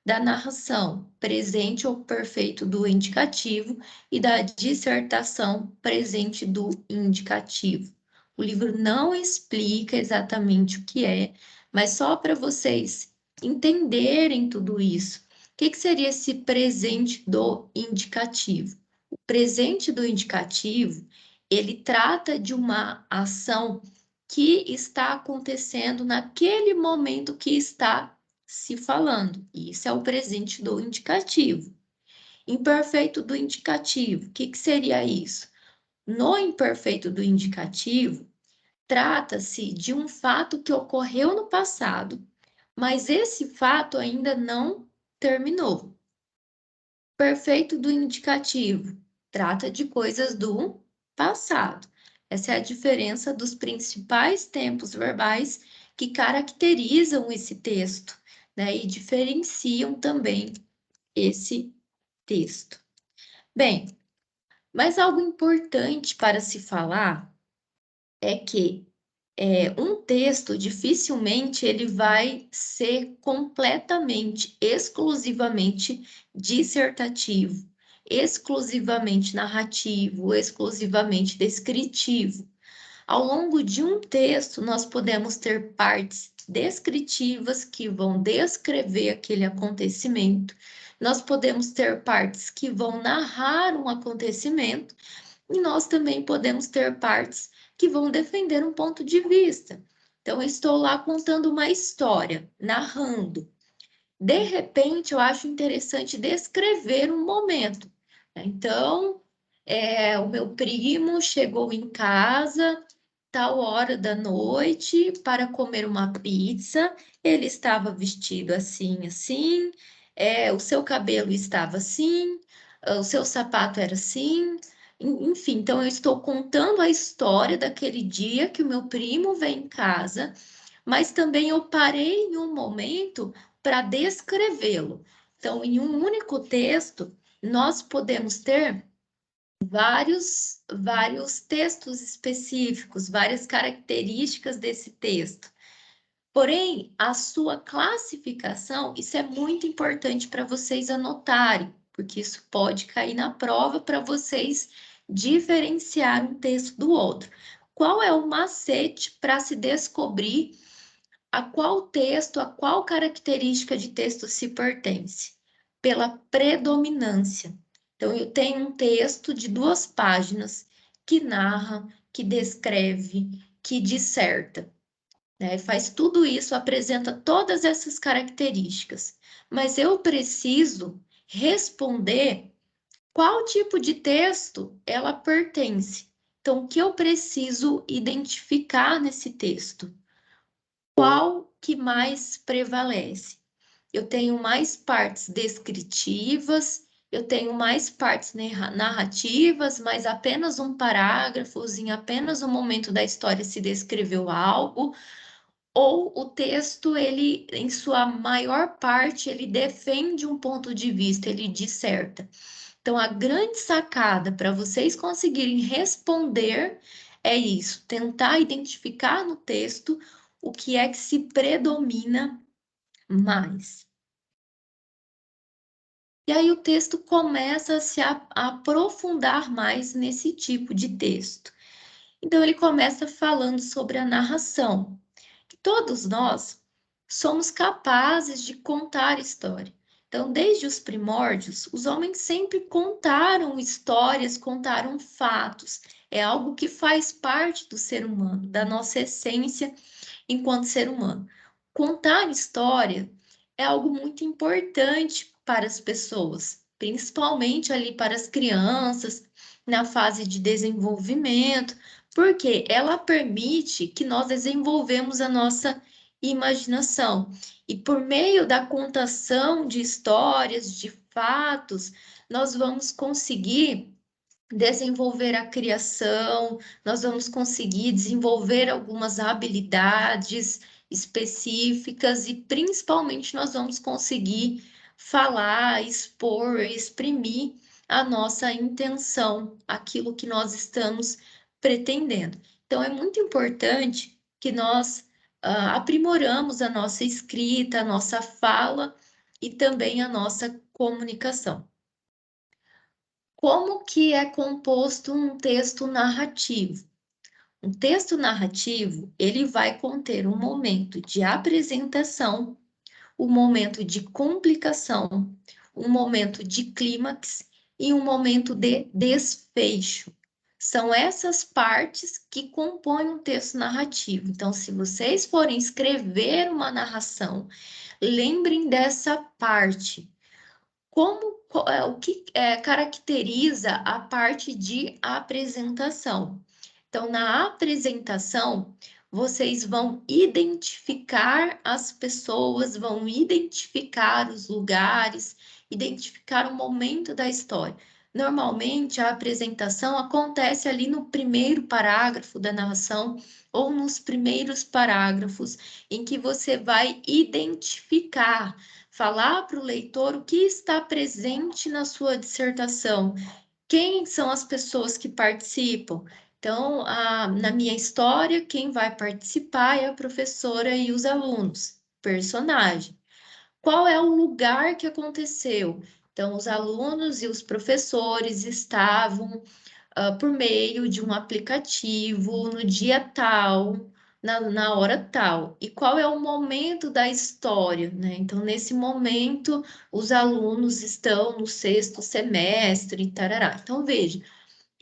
Da narração, presente ou perfeito do indicativo, e da dissertação, presente do indicativo. O livro não explica exatamente o que é, mas só para vocês entenderem tudo isso. O que seria esse presente do indicativo? O presente do indicativo, ele trata de uma ação que está acontecendo naquele momento que está se falando. Isso é o presente do indicativo. Imperfeito do indicativo, o que seria isso? No imperfeito do indicativo, trata-se de um fato que ocorreu no passado, mas esse fato ainda não terminou. Perfeito do indicativo, trata de coisas do passado. Essa é a diferença dos principais tempos verbais que caracterizam esse texto, né? E diferenciam também esse texto. Bem, mas algo importante para se falar é que um texto dificilmente ele vai ser completamente, exclusivamente dissertativo, exclusivamente narrativo, exclusivamente descritivo. Ao longo de um texto, nós podemos ter partes descritivas que vão descrever aquele acontecimento, nós podemos ter partes que vão narrar um acontecimento, e nós também podemos ter partes que vão defender um ponto de vista. Então, eu estou lá contando uma história, narrando. De repente, eu acho interessante descrever um momento. Então, o meu primo chegou em casa tal hora da noite para comer uma pizza. Ele estava vestido assim, assim, o seu cabelo estava assim, o seu sapato era assim. Enfim, então eu estou contando a história daquele dia que o meu primo vem em casa, mas também eu parei em um momento para descrevê-lo. Então, em um único texto, nós podemos ter vários textos específicos, várias características desse texto. Porém, a sua classificação, isso é muito importante para vocês anotarem, porque isso pode cair na prova para vocês diferenciar um texto do outro. Qual é o macete para se descobrir a qual texto, a qual característica de texto se pertence? Pela predominância. Então, eu tenho um texto de 2 páginas que narra, que descreve, que disserta, né? Faz tudo isso, apresenta todas essas características. Mas eu preciso responder qual tipo de texto ela pertence. Então, o que eu preciso identificar nesse texto? Qual que mais prevalece? Eu tenho mais partes descritivas, eu tenho mais partes narrativas, mas apenas um parágrafo, em apenas um momento da história se descreveu algo, ou o texto, ele, em sua maior parte, ele defende um ponto de vista, ele disserta. Então, a grande sacada para vocês conseguirem responder é isso, tentar identificar no texto o que é que se predomina mais. E aí o texto começa a se aprofundar mais nesse tipo de texto. Então, ele começa falando sobre a narração. Que todos nós somos capazes de contar história. Então, desde os primórdios, os homens sempre contaram histórias, contaram fatos. é algo que faz parte do ser humano, da nossa essência enquanto ser humano. Contar história é algo muito importante para as pessoas, principalmente ali para as crianças, na fase de desenvolvimento, porque ela permite que nós desenvolvemos a nossa imaginação. E por meio da contação de histórias, de fatos, nós vamos conseguir desenvolver a criação, nós vamos conseguir desenvolver algumas habilidades específicas e principalmente nós vamos conseguir falar, expor, exprimir a nossa intenção, aquilo que nós estamos pretendendo. Então é muito importante que nós aprimoramos a nossa escrita, a nossa fala e também a nossa comunicação. Como que é composto um texto narrativo? Um texto narrativo, ele vai conter um momento de apresentação, um momento de complicação, um momento de clímax e um momento de desfecho. São essas partes que compõem um texto narrativo. Então, se vocês forem escrever uma narração, lembrem dessa parte. O que caracteriza a parte de apresentação? Então, na apresentação, vocês vão identificar as pessoas, vão identificar os lugares, identificar o momento da história. Normalmente, a apresentação acontece ali no primeiro parágrafo da narração ou nos primeiros parágrafos, em que você vai identificar, falar para o leitor o que está presente na sua dissertação, quem são as pessoas que participam. Então, na minha história, quem vai participar é a professora e os alunos, personagem. Qual é o lugar que aconteceu? Então, os alunos e os professores estavam por meio de um aplicativo no dia tal, na hora tal. E qual é o momento da história, né? Então, nesse momento, os alunos estão no sexto semestre, tarará. Então, veja,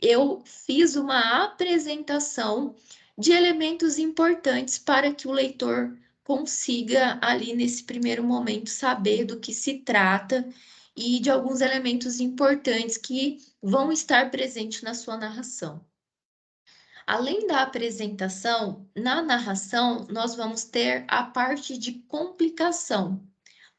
eu fiz uma apresentação de elementos importantes para que o leitor consiga, ali nesse primeiro momento, saber do que se trata e de alguns elementos importantes que vão estar presentes na sua narração. Além da apresentação, na narração, nós vamos ter a parte de complicação.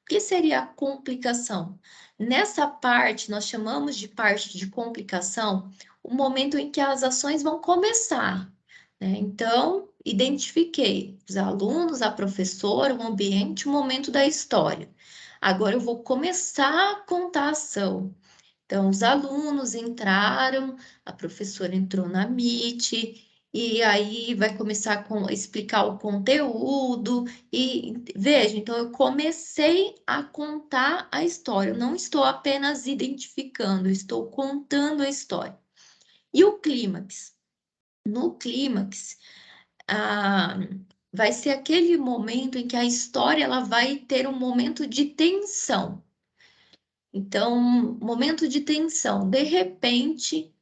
O que seria a complicação? Nessa parte, nós chamamos de parte de complicação o momento em que as ações vão começar, né? Então, identifiquei os alunos, a professora, o ambiente, o momento da história. Agora eu vou começar a contar a ação. Então, os alunos entraram, a professora entrou na Meet, e aí vai começar a explicar o conteúdo. E veja, então eu comecei a contar a história, eu não estou apenas identificando, eu estou contando a história. E o clímax? No clímax, ah, vai ser aquele momento em que a história ela vai ter um momento de tensão. Então, momento de tensão. De repente,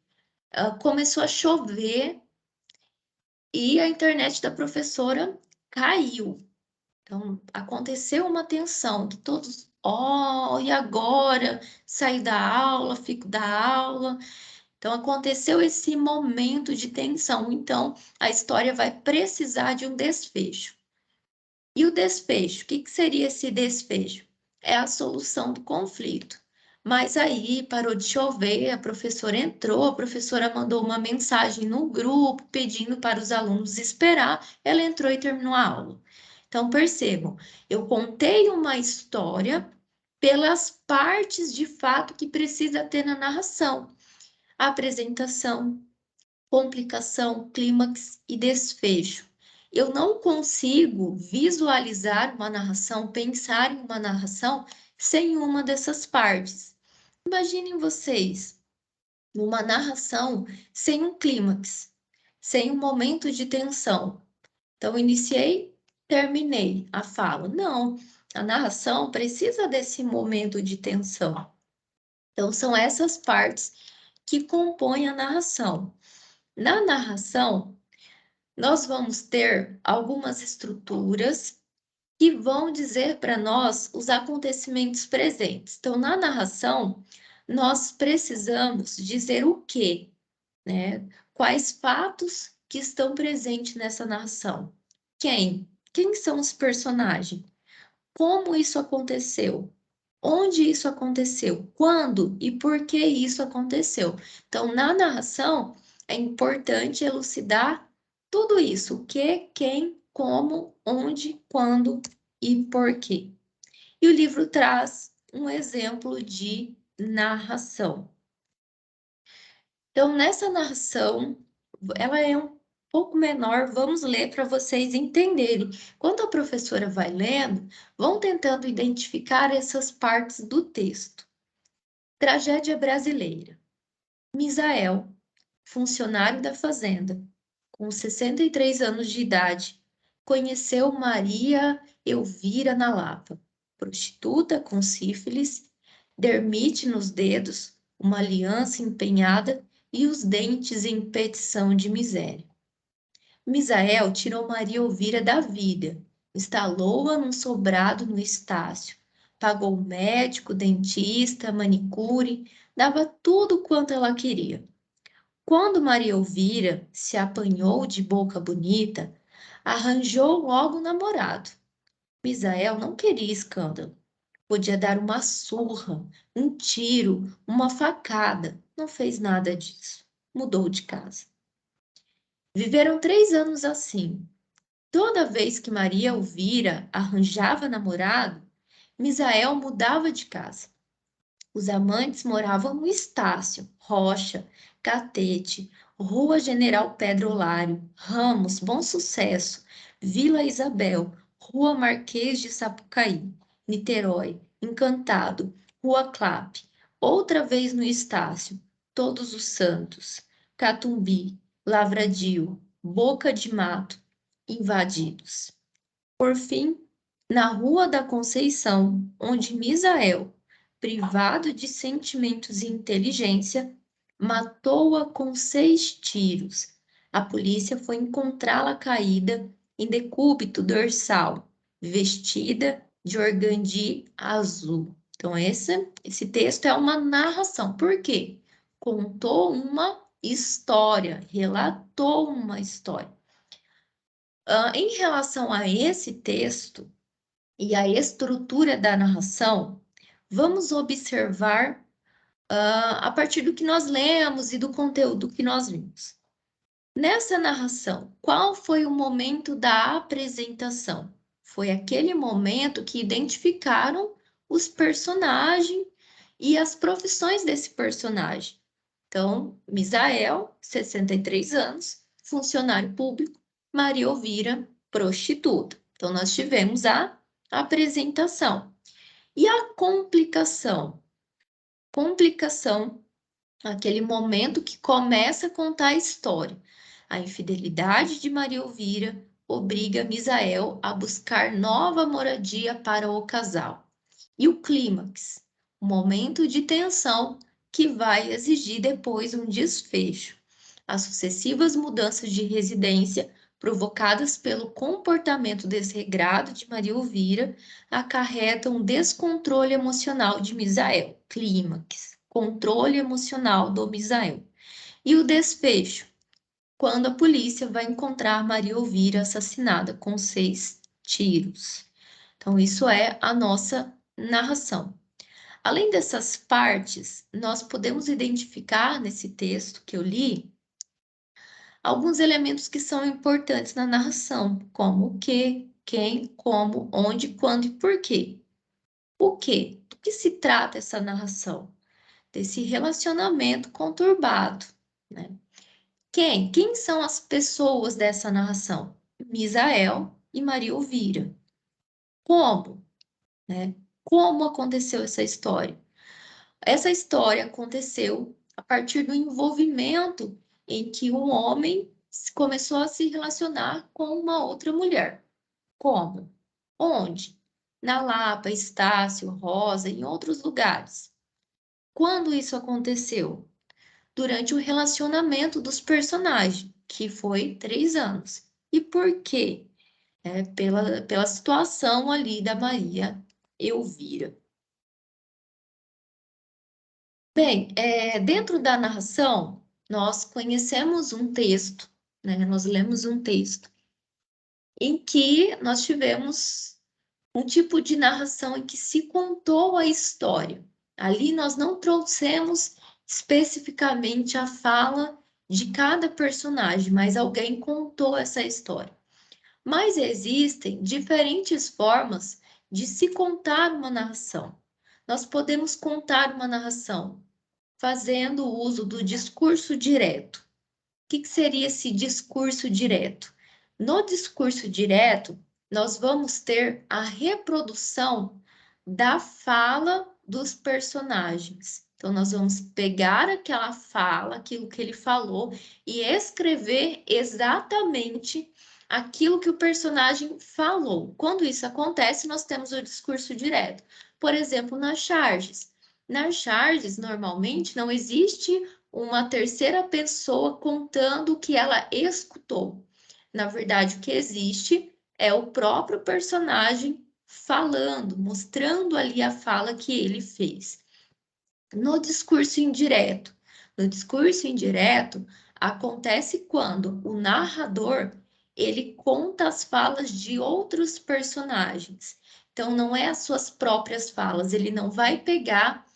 começou a chover e a internet da professora caiu. Então, aconteceu uma tensão que todos, e agora? Saio da aula, fico da aula. Então, aconteceu esse momento de tensão. Então, a história vai precisar de um desfecho. E o desfecho? O que seria esse desfecho? É a solução do conflito. Mas aí parou de chover, a professora entrou, a professora mandou uma mensagem no grupo pedindo para os alunos esperar, ela entrou e terminou a aula. Então percebam, eu contei uma história pelas partes de fato que precisa ter na narração: apresentação, complicação, clímax e desfecho. Eu não consigo visualizar uma narração, pensar em uma narração sem uma dessas partes. Imaginem vocês numa narração sem um clímax, sem um momento de tensão. Então, iniciei, terminei a fala. Não, a narração precisa desse momento de tensão. Então, são essas partes que compõem a narração. Na narração, nós vamos ter algumas estruturas que vão dizer para nós os acontecimentos presentes. Então, na narração, nós precisamos dizer o quê, né? Quais fatos que estão presentes nessa narração? Quem? Quem são os personagens? Como isso aconteceu? Onde isso aconteceu? Quando e por que isso aconteceu? Então, na narração, é importante elucidar tudo isso: o que, quem, como, onde, quando e por quê. E o livro traz um exemplo de narração. Então, nessa narração, ela é um pouco menor, vamos ler para vocês entenderem. Quando a professora vai lendo, vão tentando identificar essas partes do texto. Tragédia brasileira. Misael, funcionário da fazenda, com 63 anos de idade, conheceu Maria Elvira na Lapa, prostituta com sífilis, dermite nos dedos, uma aliança empenhada e os dentes em petição de miséria. Misael tirou Maria Elvira da vida, instalou-a num sobrado no Estácio, pagou médico, dentista, manicure, dava tudo quanto ela queria. Quando Maria Elvira se apanhou de boca bonita, arranjou logo um namorado. Misael não queria escândalo. Podia dar uma surra, um tiro, uma facada. Não fez nada disso. Mudou de casa. Viveram 3 anos assim. Toda vez que Maria Elvira arranjava namorado, Misael mudava de casa. Os amantes moravam no Estácio, Rocha, Catete, Rua General Pedro Olário, Ramos, Bom Sucesso, Vila Isabel, Rua Marquês de Sapucaí, Niterói, Encantado, Rua Clape, outra vez no Estácio, Todos os Santos, Catumbi, Lavradio, Boca de Mato, invadidos. Por fim, na Rua da Conceição, onde Misael, privado de sentimentos e inteligência, matou-a com 6 tiros. A polícia foi encontrá-la caída em decúbito dorsal, vestida de organdi azul. Então, esse texto é uma narração. Por quê? Contou uma história, relatou uma história. Em relação a esse texto e a estrutura da narração, vamos observar a partir do que nós lemos e do conteúdo que nós vimos. Nessa narração, qual foi o momento da apresentação? Foi aquele momento que identificaram os personagens e as profissões desse personagem. Então, Misael, 63 anos, funcionário público, Maria Elvira, prostituta. Então, nós tivemos a apresentação. E a complicação? Complicação, aquele momento que começa a contar a história. A infidelidade de Maria Elvira obriga Misael a buscar nova moradia para o casal. E o clímax, o momento de tensão que vai exigir depois um desfecho. As sucessivas mudanças de residência provocadas pelo comportamento desregrado de Maria Elvira acarretam um descontrole emocional de Misael. Clímax, controle emocional do Misael. E o desfecho, quando a polícia vai encontrar Maria Elvira assassinada com 6 tiros. Então, isso é a nossa narração. Além dessas partes, nós podemos identificar nesse texto que eu li alguns elementos que são importantes na narração, como o que, quem, como, onde, quando e por quê. O quê? Do que se trata essa narração? Desse relacionamento conturbado, né? Quem? Quem são as pessoas dessa narração? Misael e Maria Elvira. Como, né? Como aconteceu essa história? Essa história aconteceu a partir do envolvimento em que um homem começou a se relacionar com uma outra mulher. Como? Onde? Na Lapa, Estácio, Rosa, em outros lugares. Quando isso aconteceu? durante o relacionamento dos personagens, que foi 3 anos. E por quê? Pela situação ali da Maria Elvira. Bem, dentro da narração, nós conhecemos um texto, né? Nós lemos um texto em que nós tivemos um tipo de narração em que se contou a história. Ali nós não trouxemos especificamente a fala de cada personagem, mas alguém contou essa história. Mas existem diferentes formas de se contar uma narração. Nós podemos contar uma narração fazendo uso do discurso direto. O que seria esse discurso direto? No discurso direto, nós vamos ter a reprodução da fala dos personagens. Então, nós vamos pegar aquela fala, aquilo que ele falou, e escrever exatamente aquilo que o personagem falou. Quando isso acontece, nós temos o discurso direto. Por exemplo, nas charges. Nas charges, normalmente, não existe uma terceira pessoa contando o que ela escutou. Na verdade, o que existe é o próprio personagem falando, mostrando ali a fala que ele fez. No discurso indireto. No discurso indireto, acontece quando o narrador ele conta as falas de outros personagens. Então, não é as suas próprias falas, ele não vai pegar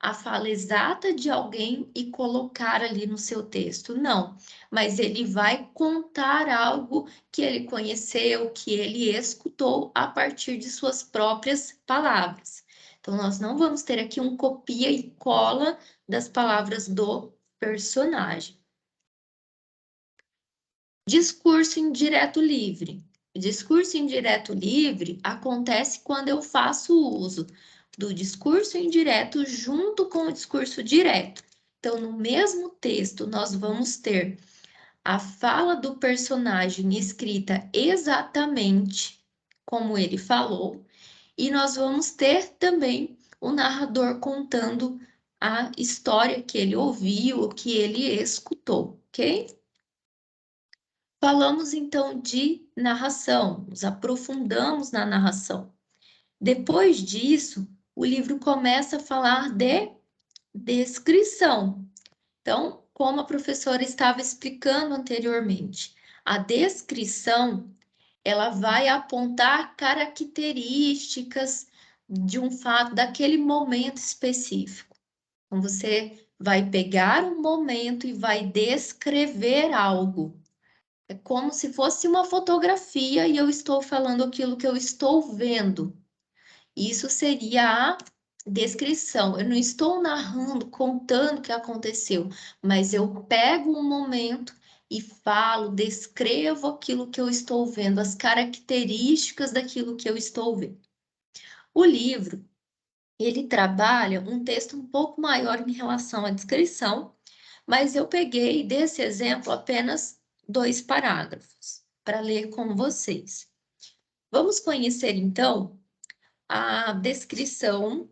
a fala exata de alguém e colocar ali no seu texto, não. Mas ele vai contar algo que ele conheceu, que ele escutou a partir de suas próprias palavras. Então, nós não vamos ter aqui um copia e cola das palavras do personagem. Discurso indireto livre. O discurso indireto livre acontece quando eu faço uso do discurso indireto junto com o discurso direto. Então, no mesmo texto, nós vamos ter a fala do personagem escrita exatamente como ele falou, e nós vamos ter também o narrador contando a história que ele ouviu, o que ele escutou, ok? Falamos então de narração, nos aprofundamos na narração. Depois disso, o livro começa a falar de descrição. Então, como a professora estava explicando anteriormente, a descrição ela vai apontar características de um fato, daquele momento específico. Então, você vai pegar um momento e vai descrever algo. É como se fosse uma fotografia e eu estou falando aquilo que eu estou vendo. Isso seria a descrição. Eu não estou narrando, contando o que aconteceu, mas eu pego um momento e falo, descrevo aquilo que eu estou vendo, as características daquilo que eu estou vendo. O livro, ele trabalha um texto um pouco maior em relação à descrição, mas eu peguei desse exemplo apenas 2 parágrafos para ler com vocês. Vamos conhecer então a descrição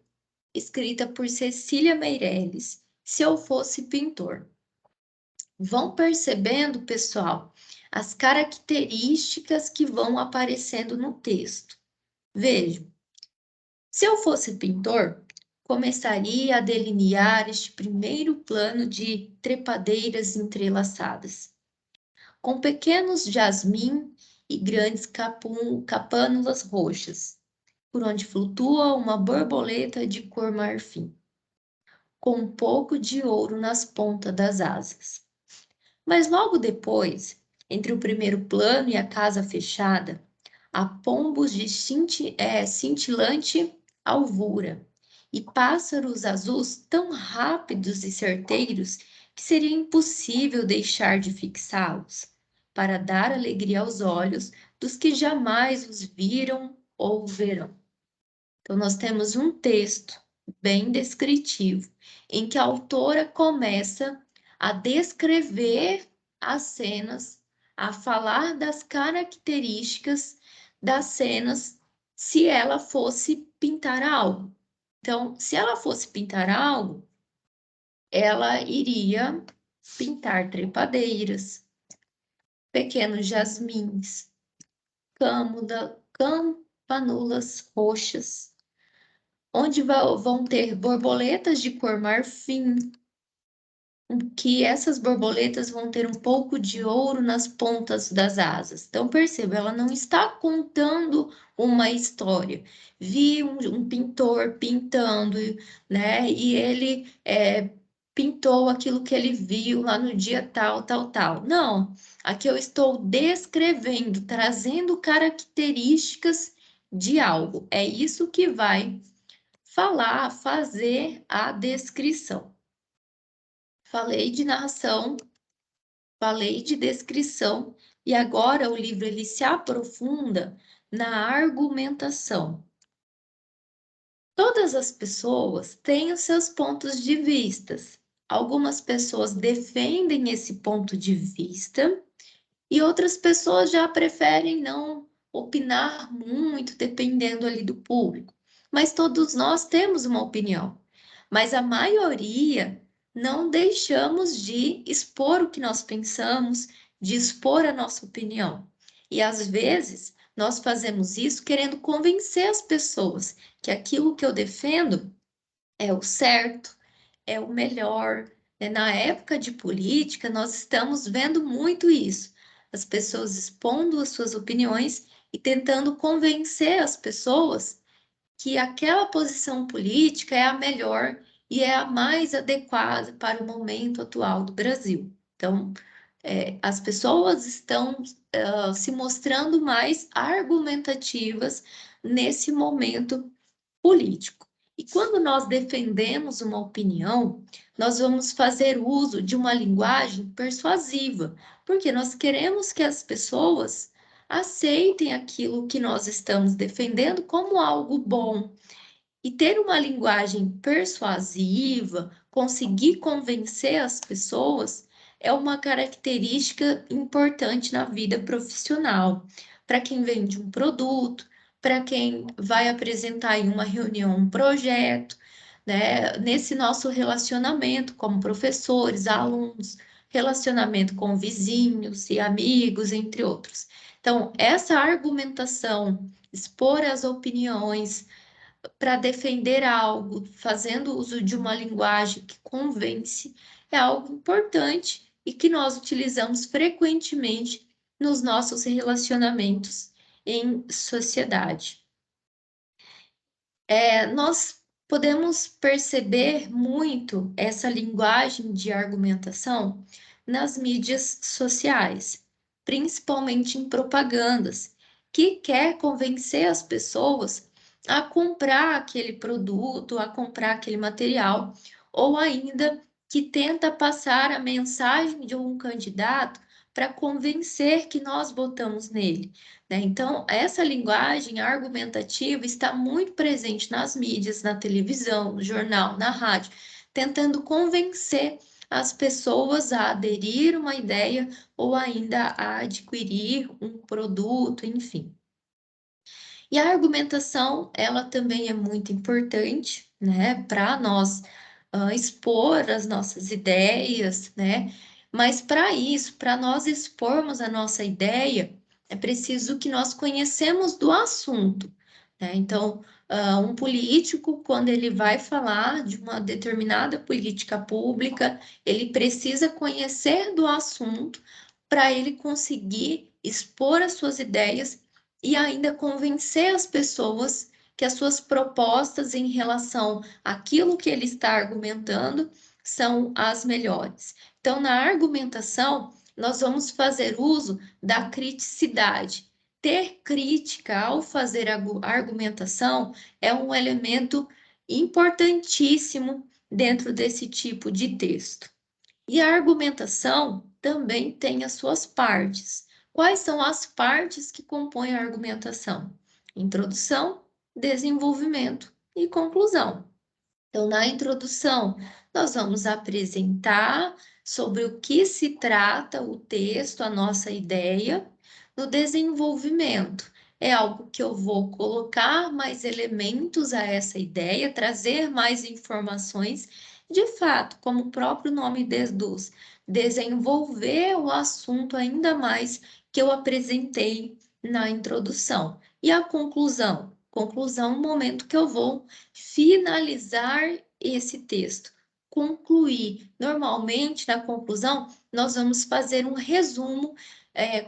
escrita por Cecília Meirelles, Se Eu Fosse Pintor. Vão percebendo, pessoal, as características que vão aparecendo no texto. Vejam, se eu fosse pintor, começaria a delinear este primeiro plano de trepadeiras entrelaçadas, com pequenos jasmim e grandes capânulas roxas, por onde flutua uma borboleta de cor marfim, com um pouco de ouro nas pontas das asas. Mas logo depois, entre o primeiro plano e a casa fechada, há pombos de cintilante alvura e pássaros azuis tão rápidos e certeiros que seria impossível deixar de fixá-los, para dar alegria aos olhos dos que jamais os viram ou verão. Então, nós temos um texto bem descritivo, em que a autora começa a descrever as cenas, a falar das características das cenas, se ela fosse pintar algo. Então, se ela fosse pintar algo, ela iria pintar trepadeiras, pequenos jasmins, campanulas roxas, onde vão ter borboletas de cor marfim, que essas borboletas vão ter um pouco de ouro nas pontas das asas. Então, perceba, ela não está contando uma história. Vi um pintor pintando, né? E ele pintou aquilo que ele viu lá no dia tal, tal, tal. Não, aqui eu estou descrevendo, trazendo características de algo. É isso que vai falar, fazer a descrição. Falei de narração, falei de descrição e agora o livro ele se aprofunda na argumentação. Todas as pessoas têm os seus pontos de vista. Algumas pessoas defendem esse ponto de vista e outras pessoas já preferem não opinar muito, dependendo ali do público. Mas todos nós temos uma opinião. Mas a maioria não deixamos de expor o que nós pensamos, de expor a nossa opinião. E às vezes nós fazemos isso querendo convencer as pessoas que aquilo que eu defendo é o certo, é o melhor. Na época de política, nós estamos vendo muito isso. As pessoas expondo as suas opiniões e tentando convencer as pessoas que aquela posição política é a melhor e é a mais adequada para o momento atual do Brasil. Então, as pessoas estão se mostrando mais argumentativas nesse momento político. E quando nós defendemos uma opinião, nós vamos fazer uso de uma linguagem persuasiva, porque nós queremos que as pessoas aceitem aquilo que nós estamos defendendo como algo bom. E ter uma linguagem persuasiva, conseguir convencer as pessoas, é uma característica importante na vida profissional. Para quem vende um produto, para quem vai apresentar em uma reunião um projeto, né? Nesse nosso relacionamento como professores, alunos, relacionamento com vizinhos e amigos, entre outros. Então, essa argumentação, expor as opiniões, para defender algo, fazendo uso de uma linguagem que convence, é algo importante e que nós utilizamos frequentemente nos nossos relacionamentos em sociedade. Nós podemos perceber muito essa linguagem de argumentação nas mídias sociais, principalmente em propagandas, que quer convencer as pessoas a comprar aquele produto, a comprar aquele material, ou ainda que tenta passar a mensagem de um candidato para convencer que nós votamos nele, né? Então, essa linguagem argumentativa está muito presente nas mídias, na televisão, no jornal, na rádio, tentando convencer as pessoas a aderir uma ideia ou ainda a adquirir um produto, enfim. E a argumentação, ela também é muito importante, né, para nós expor as nossas ideias, né? Mas para isso, para nós expormos a nossa ideia, é preciso que nós conhecemos do assunto, né? Então, um político, quando ele vai falar de uma determinada política pública, ele precisa conhecer do assunto para ele conseguir expor as suas ideias e ainda convencer as pessoas que as suas propostas em relação àquilo que ele está argumentando são as melhores. Então, na argumentação, nós vamos fazer uso da criticidade. Ter crítica ao fazer a argumentação é um elemento importantíssimo dentro desse tipo de texto. E a argumentação também tem as suas partes. Quais são as partes que compõem a argumentação? Introdução, desenvolvimento e conclusão. Então, na introdução, nós vamos apresentar sobre o que se trata o texto, a nossa ideia. No desenvolvimento, é algo que eu vou colocar mais elementos a essa ideia, trazer mais informações. De fato, como o próprio nome deduz, desenvolver o assunto ainda mais que eu apresentei na introdução. E a conclusão? Conclusão, o momento que eu vou finalizar esse texto, concluir. Normalmente, na conclusão, nós vamos fazer um resumo,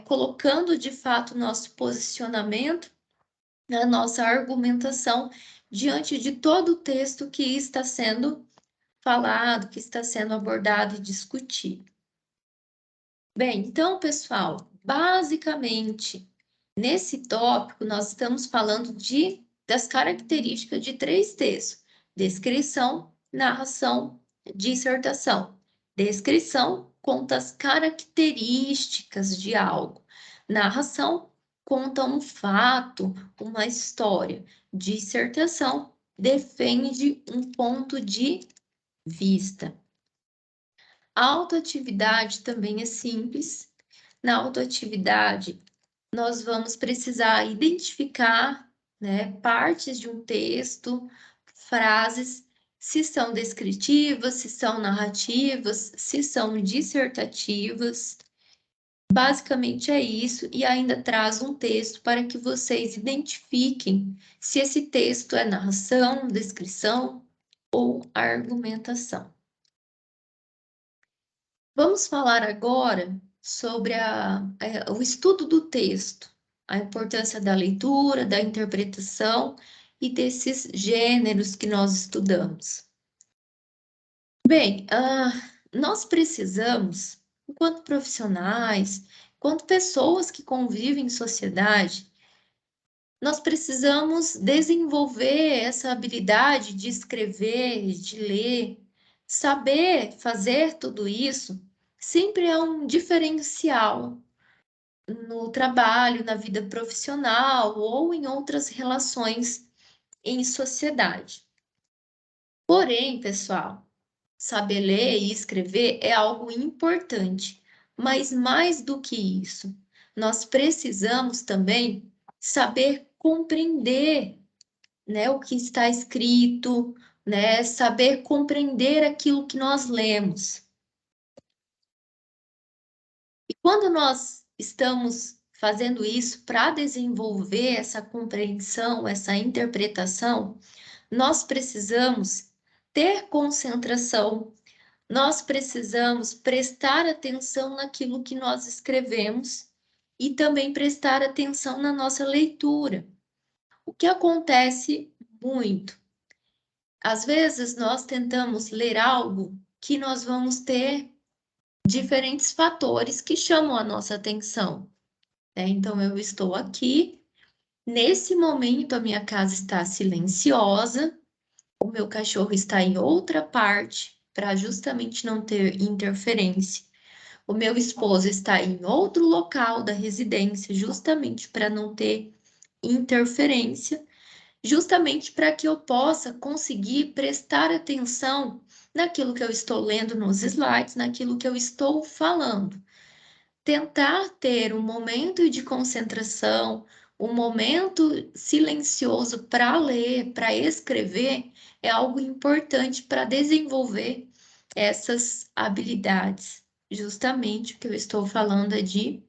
colocando de fato o nosso posicionamento, a nossa argumentação diante de todo o texto que está sendo falado, que está sendo abordado e discutido. Bem, então, pessoal, basicamente, nesse tópico, nós estamos falando das características de 3 textos: descrição, narração, dissertação. Descrição conta as características de algo. Narração conta um fato, uma história. Dissertação defende um ponto de vista. A autoatividade também é simples. Na autoatividade, nós vamos precisar identificar, né, partes de um texto, frases, se são descritivas, se são narrativas, se são dissertativas. Basicamente é isso, e ainda traz um texto para que vocês identifiquem se esse texto é narração, descrição ou argumentação. Vamos falar agora sobre o estudo do texto, a importância da leitura, da interpretação e desses gêneros que nós estudamos. Bem, nós precisamos, enquanto profissionais, enquanto pessoas que convivem em sociedade, nós precisamos desenvolver essa habilidade de escrever, de ler. Saber fazer tudo isso sempre é um diferencial no trabalho, na vida profissional ou em outras relações em sociedade. Porém, pessoal, saber ler e escrever é algo importante, mas mais do que isso, nós precisamos também saber compreender, né, o que está escrito, né, saber compreender aquilo que nós lemos. E quando nós estamos fazendo isso para desenvolver essa compreensão, essa interpretação, nós precisamos ter concentração, nós precisamos prestar atenção naquilo que nós escrevemos e também prestar atenção na nossa leitura. O que acontece muito? Às vezes nós tentamos ler algo que nós vamos ter diferentes fatores que chamam a nossa atenção, né? Então, eu estou aqui, nesse momento a minha casa está silenciosa, o meu cachorro está em outra parte, para justamente não ter interferência. O meu esposo está em outro local da residência, justamente para não ter interferência, justamente para que eu possa conseguir prestar atenção naquilo que eu estou lendo nos slides, naquilo que eu estou falando. Tentar ter um momento de concentração, um momento silencioso para ler, para escrever, é algo importante para desenvolver essas habilidades. Justamente o que eu estou falando é de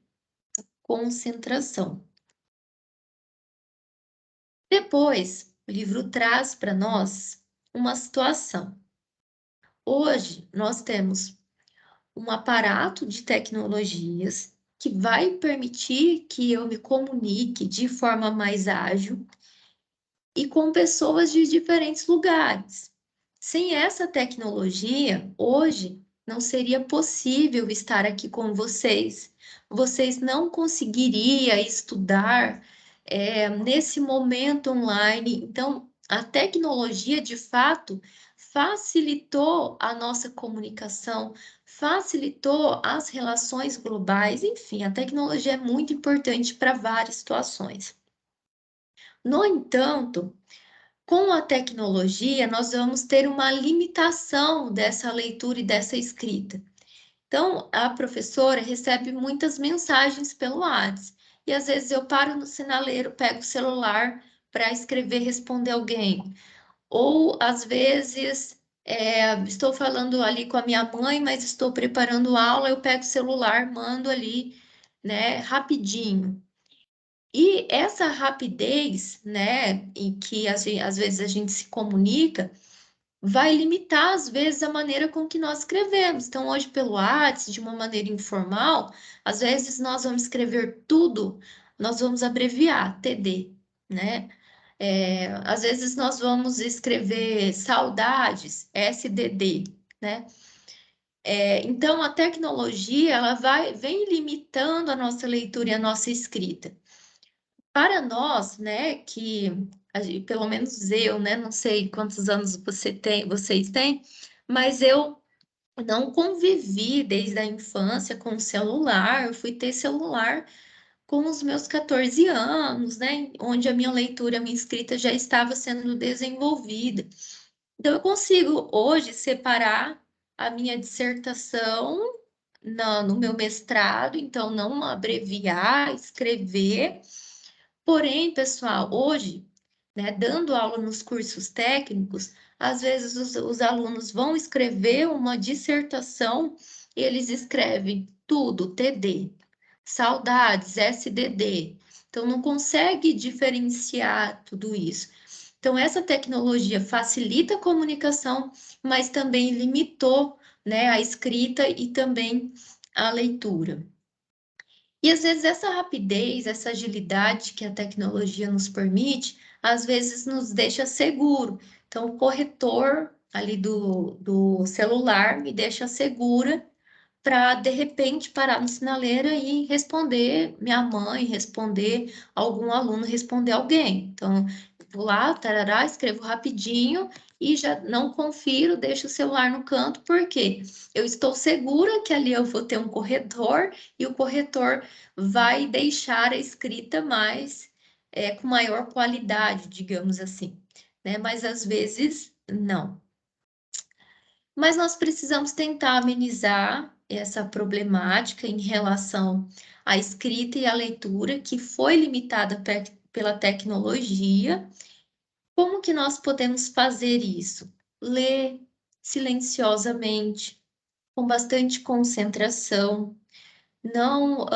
concentração. Depois, o livro traz para nós uma situação. Hoje, nós temos um aparato de tecnologias que vai permitir que eu me comunique de forma mais ágil e com pessoas de diferentes lugares. Sem essa tecnologia, hoje não seria possível estar aqui com vocês. Vocês não conseguiriam estudar nesse momento online. Então, a tecnologia, de fato, facilitou a nossa comunicação, facilitou as relações globais. Enfim, a tecnologia é muito importante para várias situações. No entanto, com a tecnologia, nós vamos ter uma limitação dessa leitura e dessa escrita. Então, a professora recebe muitas mensagens pelo WhatsApp. E às vezes eu paro no sinaleiro, pego o celular para escrever, responder alguém. Ou às vezes estou falando ali com a minha mãe, mas estou preparando aula, eu pego o celular, mando ali, né, rapidinho. E essa rapidez, né, em que às vezes a gente se comunica, vai limitar, às vezes, a maneira com que nós escrevemos. Então, hoje, pelo WhatsApp, de uma maneira informal, às vezes nós vamos escrever tudo, nós vamos abreviar, TD, né? Às vezes nós vamos escrever saudades, SDD, né? Então, a tecnologia, ela vem limitando a nossa leitura e a nossa escrita. Para nós, né, que pelo menos eu, né, não sei quantos anos vocês têm, mas eu não convivi desde a infância com o celular. Eu fui ter celular com os meus 14 anos, né, onde a minha leitura, a minha escrita já estava sendo desenvolvida. Então, eu consigo hoje separar a minha dissertação no meu mestrado, então não abreviar, escrever. Porém, pessoal, hoje, né, dando aula nos cursos técnicos, às vezes os alunos vão escrever uma dissertação e eles escrevem tudo, TD, saudades, SDD. Então, não consegue diferenciar tudo isso. Então, essa tecnologia facilita a comunicação, mas também limitou, né, a escrita e também a leitura. E às vezes essa rapidez, essa agilidade que a tecnologia nos permite, às vezes nos deixa seguro. Então, o corretor ali do celular me deixa segura para, de repente, parar no sinaleira e responder minha mãe, responder algum aluno, responder alguém. Então, vou lá, tarará, escrevo rapidinho e já não confiro, deixo o celular no canto, porque eu estou segura que ali eu vou ter um corretor e o corretor vai deixar a escrita mais, com maior qualidade, digamos assim, né? Mas às vezes não. Mas nós precisamos tentar amenizar essa problemática em relação à escrita e à leitura, que foi limitada pela tecnologia. Como que nós podemos fazer isso? Ler silenciosamente, com bastante concentração, não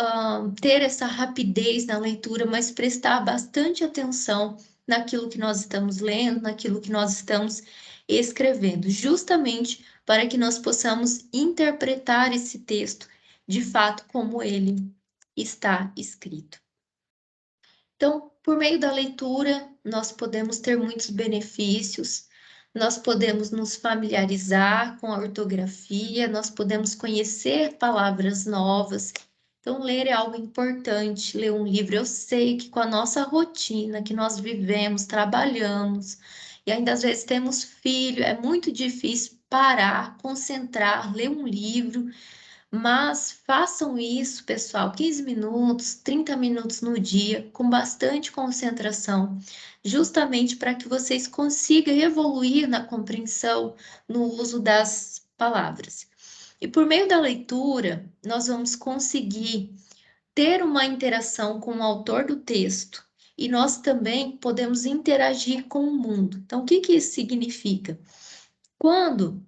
ter essa rapidez na leitura, mas prestar bastante atenção naquilo que nós estamos lendo, naquilo que nós estamos escrevendo, justamente para que nós possamos interpretar esse texto de fato como ele está escrito. Então, por meio da leitura, nós podemos ter muitos benefícios, nós podemos nos familiarizar com a ortografia, nós podemos conhecer palavras novas. Então, ler é algo importante, ler um livro. Eu sei que com a nossa rotina, que nós vivemos, trabalhamos, e ainda às vezes temos filho, é muito difícil parar, concentrar, ler um livro. Mas façam isso, pessoal, 15 minutos, 30 minutos no dia, com bastante concentração, justamente para que vocês consigam evoluir na compreensão, no uso das palavras. E por meio da leitura, nós vamos conseguir ter uma interação com o autor do texto. E nós também podemos interagir com o mundo. Então, o que que isso significa? Quando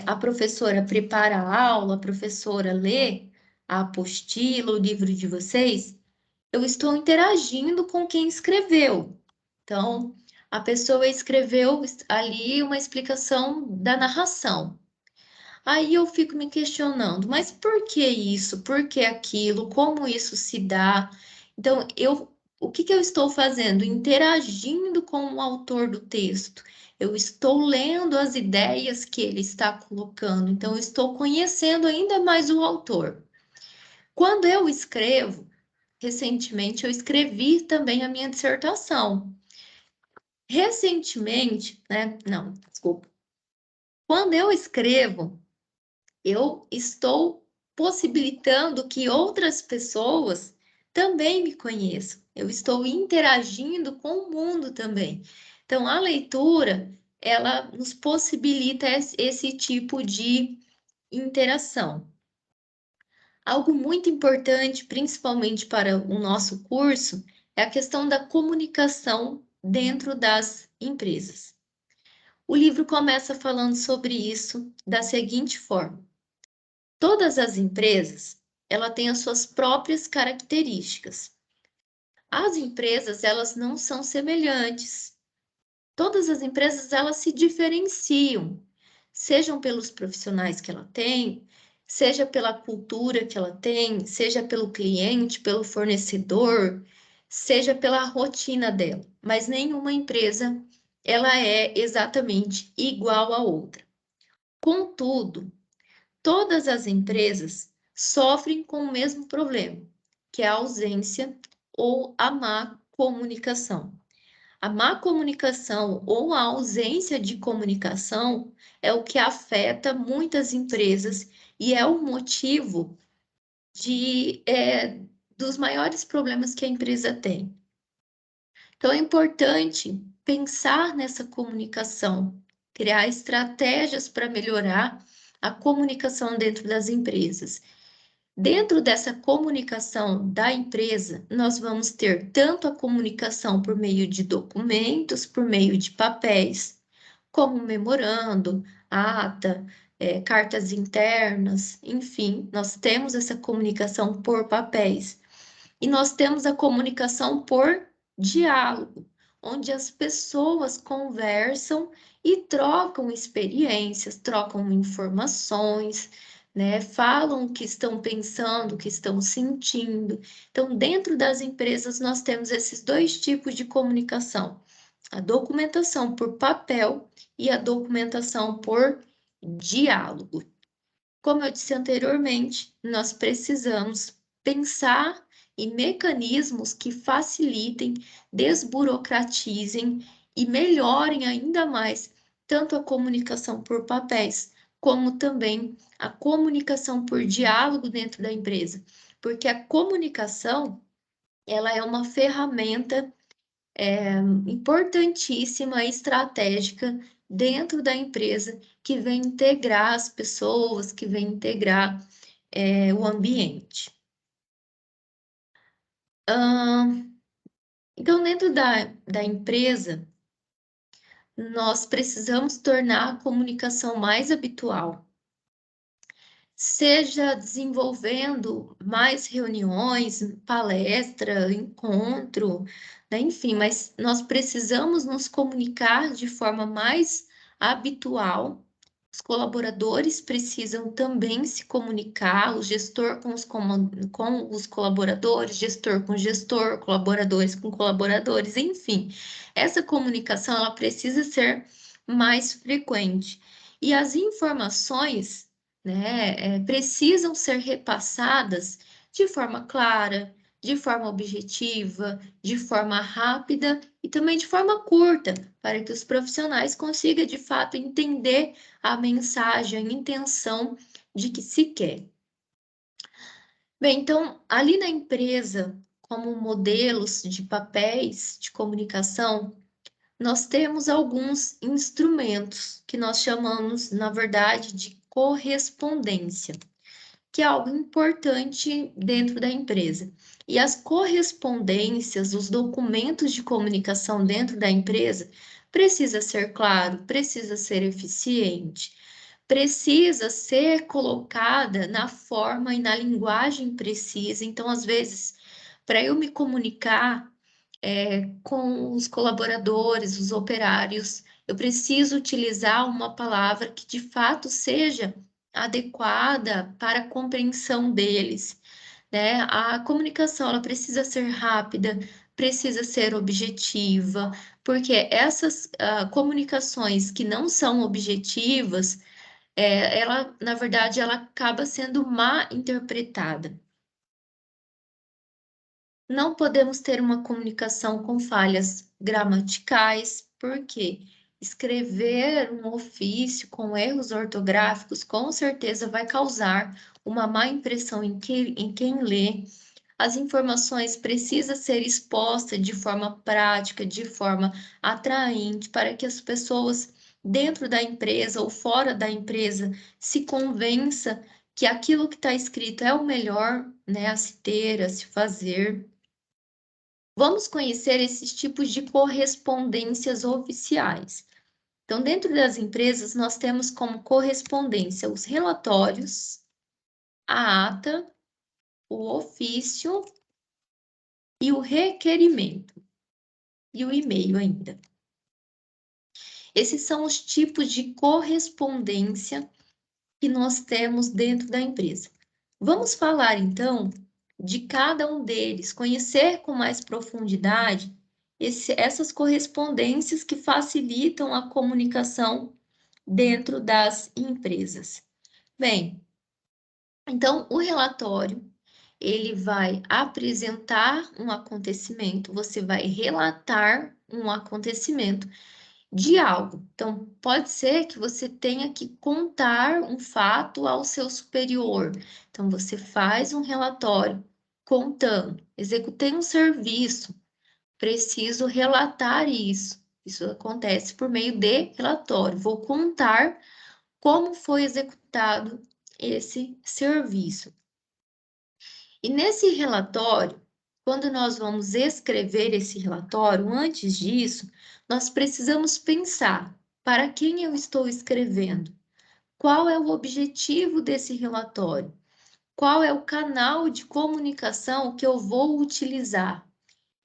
a professora prepara a aula, a professora lê a apostila, o livro de vocês, eu estou interagindo com quem escreveu. Então, a pessoa escreveu ali uma explicação da narração. Aí eu fico me questionando, mas por que isso? Por que aquilo? Como isso se dá? Então, o que que eu estou fazendo? Interagindo com o autor do texto. Eu estou lendo as ideias que ele está colocando, então eu estou conhecendo ainda mais o autor. Quando eu escrevo, recentemente eu escrevi também a minha dissertação. Recentemente, né? Não, desculpa. Quando eu escrevo, eu estou possibilitando que outras pessoas também me conheçam. Eu estou interagindo com o mundo também. Então, a leitura, ela nos possibilita esse tipo de interação. Algo muito importante, principalmente para o nosso curso, é a questão da comunicação dentro das empresas. O livro começa falando sobre isso da seguinte forma: todas as empresas, ela têm as suas próprias características. As empresas, elas não são semelhantes. Todas as empresas, elas se diferenciam, sejam pelos profissionais que ela tem, seja pela cultura que ela tem, seja pelo cliente, pelo fornecedor, seja pela rotina dela. Mas nenhuma empresa, ela é exatamente igual à outra. Contudo, todas as empresas sofrem com o mesmo problema, que é a ausência ou a má comunicação. A má comunicação ou a ausência de comunicação é o que afeta muitas empresas e é o motivo dos maiores problemas que a empresa tem. Então, é importante pensar nessa comunicação, criar estratégias para melhorar a comunicação dentro das empresas. Dentro dessa comunicação da empresa, nós vamos ter tanto a comunicação por meio de documentos, por meio de papéis, como memorando, ata, cartas internas, enfim, nós temos essa comunicação por papéis. E nós temos a comunicação por diálogo, onde as pessoas conversam e trocam experiências, trocam informações, né? Falam o que estão pensando, o que estão sentindo. Então, dentro das empresas, nós temos esses dois tipos de comunicação: a documentação por papel e a documentação por diálogo. Como eu disse anteriormente, nós precisamos pensar em mecanismos que facilitem, desburocratizem e melhorem ainda mais tanto a comunicação por papéis, como também a comunicação por diálogo dentro da empresa, porque a comunicação, ela é uma ferramenta importantíssima, estratégica dentro da empresa, que vem integrar as pessoas, que vem integrar o ambiente. Então, dentro da empresa, nós precisamos tornar a comunicação mais habitual, seja desenvolvendo mais reuniões, palestra, encontro, né? Enfim, mas nós precisamos nos comunicar de forma mais habitual. Os colaboradores precisam também se comunicar, o gestor com os colaboradores, gestor com gestor, colaboradores com colaboradores, enfim. Essa comunicação, ela precisa ser mais frequente. E as informações, né, precisam ser repassadas de forma clara, de forma objetiva, de forma rápida e também de forma curta, para que os profissionais consigam de fato entender a mensagem, a intenção de que se quer. Bem, então, ali na empresa, como modelos de papéis de comunicação, nós temos alguns instrumentos que nós chamamos, na verdade, de correspondência, que é algo importante dentro da empresa. E as correspondências, os documentos de comunicação dentro da empresa, precisa ser claro, precisa ser eficiente, precisa ser colocada na forma e na linguagem precisa. Então, às vezes, para eu me comunicar com os colaboradores, os operários, eu preciso utilizar uma palavra que de fato seja adequada para a compreensão deles, né? A comunicação, ela precisa ser rápida, precisa ser objetiva, porque essas comunicações que não são objetivas, ela, na verdade, ela acaba sendo mal interpretada. Não podemos ter uma comunicação com falhas gramaticais, porque escrever um ofício com erros ortográficos com certeza vai causar uma má impressão em quem lê. As informações precisam ser expostas de forma prática, de forma atraente, para que as pessoas dentro da empresa ou fora da empresa se convença que aquilo que está escrito é o melhor, né, a se ter, a se fazer. Vamos conhecer esses tipos de correspondências oficiais. Então, dentro das empresas, nós temos como correspondência os relatórios, a ata, o ofício e o requerimento, e o e-mail ainda. Esses são os tipos de correspondência que nós temos dentro da empresa. Vamos falar, então, de cada um deles, conhecer com mais profundidade essas correspondências que facilitam a comunicação dentro das empresas. Bem, então, o relatório, ele vai apresentar um acontecimento, você vai relatar um acontecimento de algo. Então, pode ser que você tenha que contar um fato ao seu superior. Então, você faz um relatório contando, executei um serviço, preciso relatar isso. Isso acontece por meio de relatório. Vou contar como foi executado esse serviço. E nesse relatório, quando nós vamos escrever esse relatório, antes disso, nós precisamos pensar para quem eu estou escrevendo, qual é o objetivo desse relatório, qual é o canal de comunicação que eu vou utilizar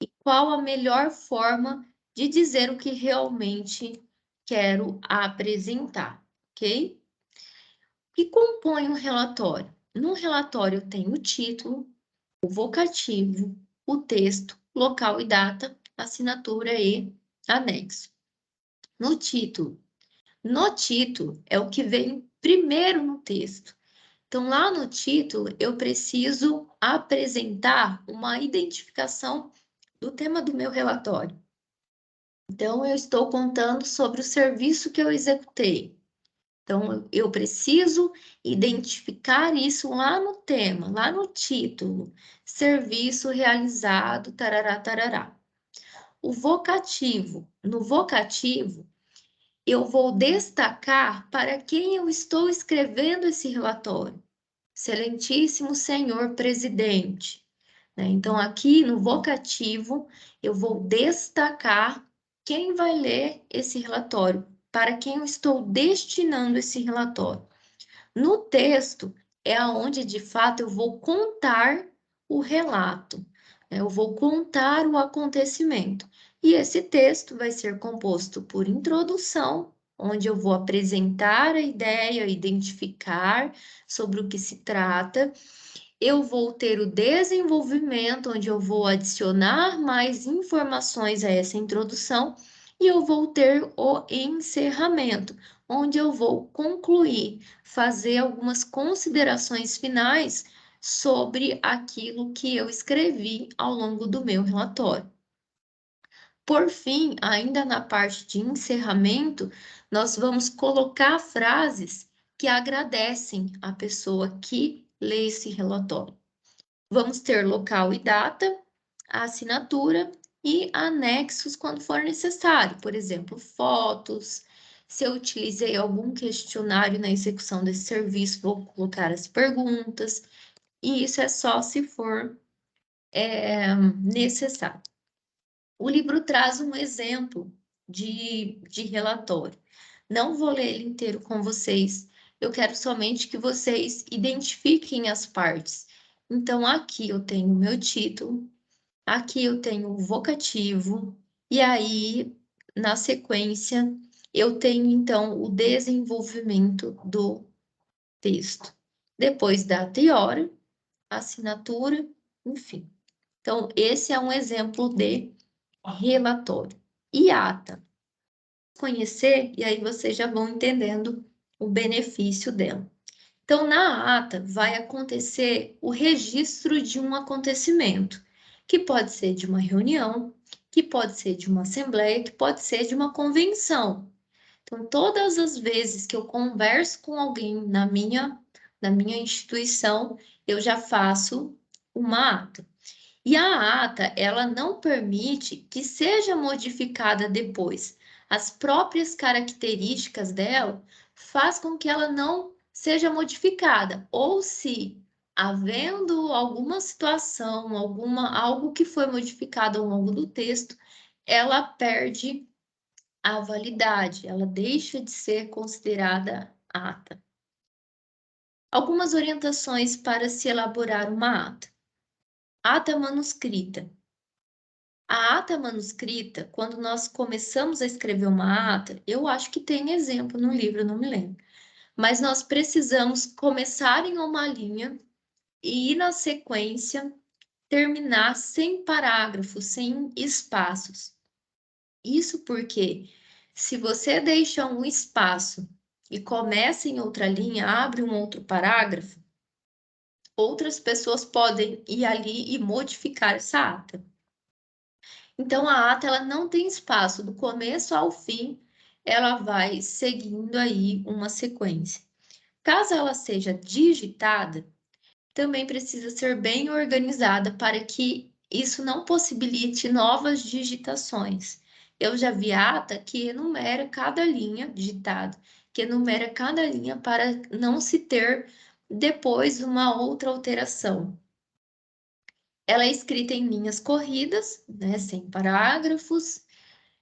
e qual a melhor forma de dizer o que realmente quero apresentar, ok? O que compõe um relatório? No relatório eu tenho o título, o vocativo, o texto, local e data, assinatura e anexo. No título. No título é o que vem primeiro no texto. Então, lá no título, eu preciso apresentar uma identificação do tema do meu relatório. Então, eu estou contando sobre o serviço que eu executei. Então, eu preciso identificar isso lá no tema, lá no título. Serviço realizado, tarará, tarará. O vocativo. No vocativo, eu vou destacar para quem eu estou escrevendo esse relatório. Excelentíssimo senhor presidente. Então, aqui no vocativo, eu vou destacar quem vai ler esse relatório, para quem eu estou destinando esse relatório. No texto, é aonde de fato eu vou contar o relato, eu vou contar o acontecimento. E esse texto vai ser composto por introdução, onde eu vou apresentar a ideia, identificar sobre o que se trata. Eu vou ter o desenvolvimento, onde eu vou adicionar mais informações a essa introdução, e eu vou ter o encerramento, onde eu vou concluir, fazer algumas considerações finais sobre aquilo que eu escrevi ao longo do meu relatório. Por fim, ainda na parte de encerramento, nós vamos colocar frases que agradecem a pessoa que lê esse relatório. Vamos ter local e data, a assinatura e anexos quando for necessário, por exemplo, fotos. Se eu utilizei algum questionário na execução desse serviço, vou colocar as perguntas, e isso é só se for necessário. O livro traz um exemplo de relatório. Não vou ler ele inteiro com vocês, eu quero somente que vocês identifiquem as partes. Então, aqui eu tenho o meu título, aqui eu tenho o vocativo, e aí, na sequência, eu tenho, então, o desenvolvimento do texto. Depois, data e hora, assinatura, enfim. Então, esse é um exemplo de relatório. E ata? Conhecer, e aí vocês já vão entendendo o benefício dela. Então, na ata vai acontecer o registro de um acontecimento, que pode ser de uma reunião, que pode ser de uma assembleia, que pode ser de uma convenção. Então, todas as vezes que eu converso com alguém na minha instituição, eu já faço uma ata. E a ata, ela não permite que seja modificada depois. As próprias características dela faz com que ela não seja modificada. Ou se havendo alguma situação, algo que foi modificado ao longo do texto, ela perde a validade, ela deixa de ser considerada ata. Algumas orientações para se elaborar uma ata. Ata manuscrita. A ata manuscrita, quando nós começamos a escrever uma ata, eu acho que tem exemplo no livro, não me lembro, mas nós precisamos começar em uma linha e ir na sequência terminar sem parágrafos, sem espaços. Isso porque se você deixa um espaço e começa em outra linha, abre um outro parágrafo, outras pessoas podem ir ali e modificar essa ata. Então, a ata ela não tem espaço, do começo ao fim, ela vai seguindo aí uma sequência. Caso ela seja digitada, também precisa ser bem organizada para que isso não possibilite novas digitações. Eu já vi ata que enumera cada linha digitada, que enumera cada linha para não se ter depois uma outra alteração. Ela é escrita em linhas corridas, né, sem parágrafos.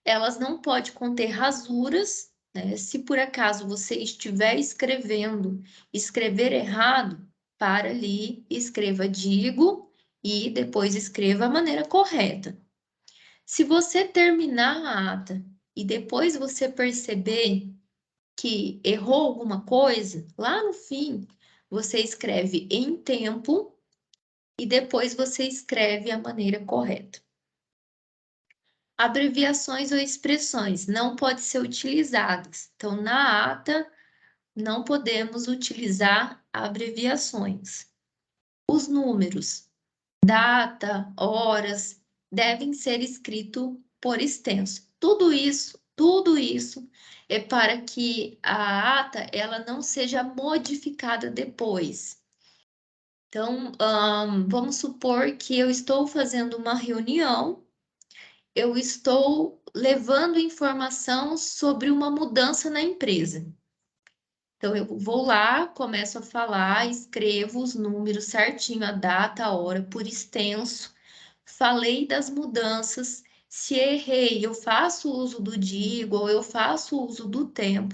Elas não podem conter rasuras, né? Se por acaso você estiver escrevendo, escrever errado, para ali, escreva digo e depois escreva a maneira correta. Se você terminar a ata e depois você perceber que errou alguma coisa, lá no fim, você escreve em tempo e depois você escreve a maneira correta. Abreviações ou expressões não podem ser utilizadas. Então, na ata, não podemos utilizar abreviações. Os números, data, horas, devem ser escritos por extenso. Tudo isso é para que a ata ela não seja modificada depois. Então, vamos supor que eu estou fazendo uma reunião, eu estou levando informação sobre uma mudança na empresa. Então, eu vou lá, começo a falar, escrevo os números certinho, a data, a hora, por extenso. Falei das mudanças. Se errei, eu faço uso do digo ou eu faço uso do tempo.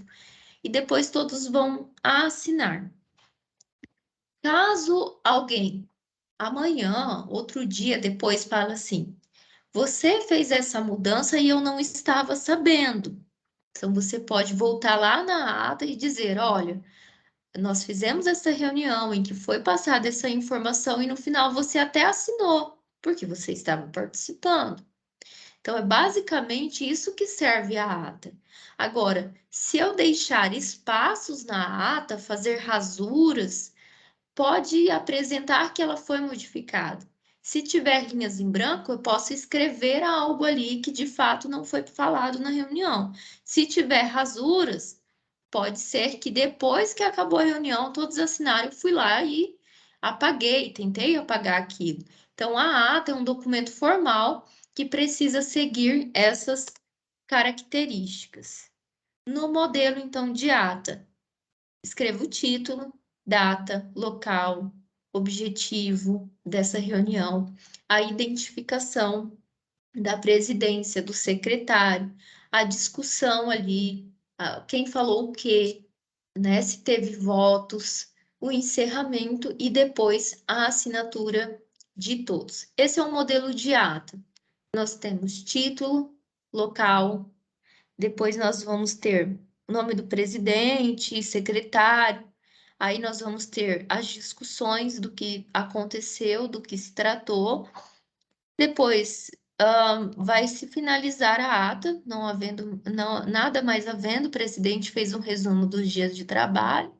E depois todos vão assinar. Caso alguém, amanhã, outro dia depois, fala assim, você fez essa mudança e eu não estava sabendo. Então, você pode voltar lá na ata e dizer: olha, nós fizemos essa reunião em que foi passada essa informação e no final você até assinou, porque você estava participando. Então, é basicamente isso que serve a ata. Agora, se eu deixar espaços na ata, fazer rasuras, pode apresentar que ela foi modificada. Se tiver linhas em branco, eu posso escrever algo ali que de fato não foi falado na reunião. Se tiver rasuras, pode ser que depois que acabou a reunião, todos assinaram, eu fui lá e apaguei, tentei apagar aquilo. Então, a ata é um documento formal que precisa seguir essas características. No modelo, então, de ata, escreva o título, data, local, objetivo dessa reunião, a identificação da presidência, do secretário, a discussão ali, quem falou o quê, né? Se teve votos, o encerramento e depois a assinatura de todos. Esse é o modelo de ata. Nós temos título, local, depois nós vamos ter o nome do presidente, secretário. Aí nós vamos ter as discussões do que aconteceu, do que se tratou. Depois vai se finalizar a ata, não havendo nada mais havendo. O presidente fez um resumo dos dias de trabalho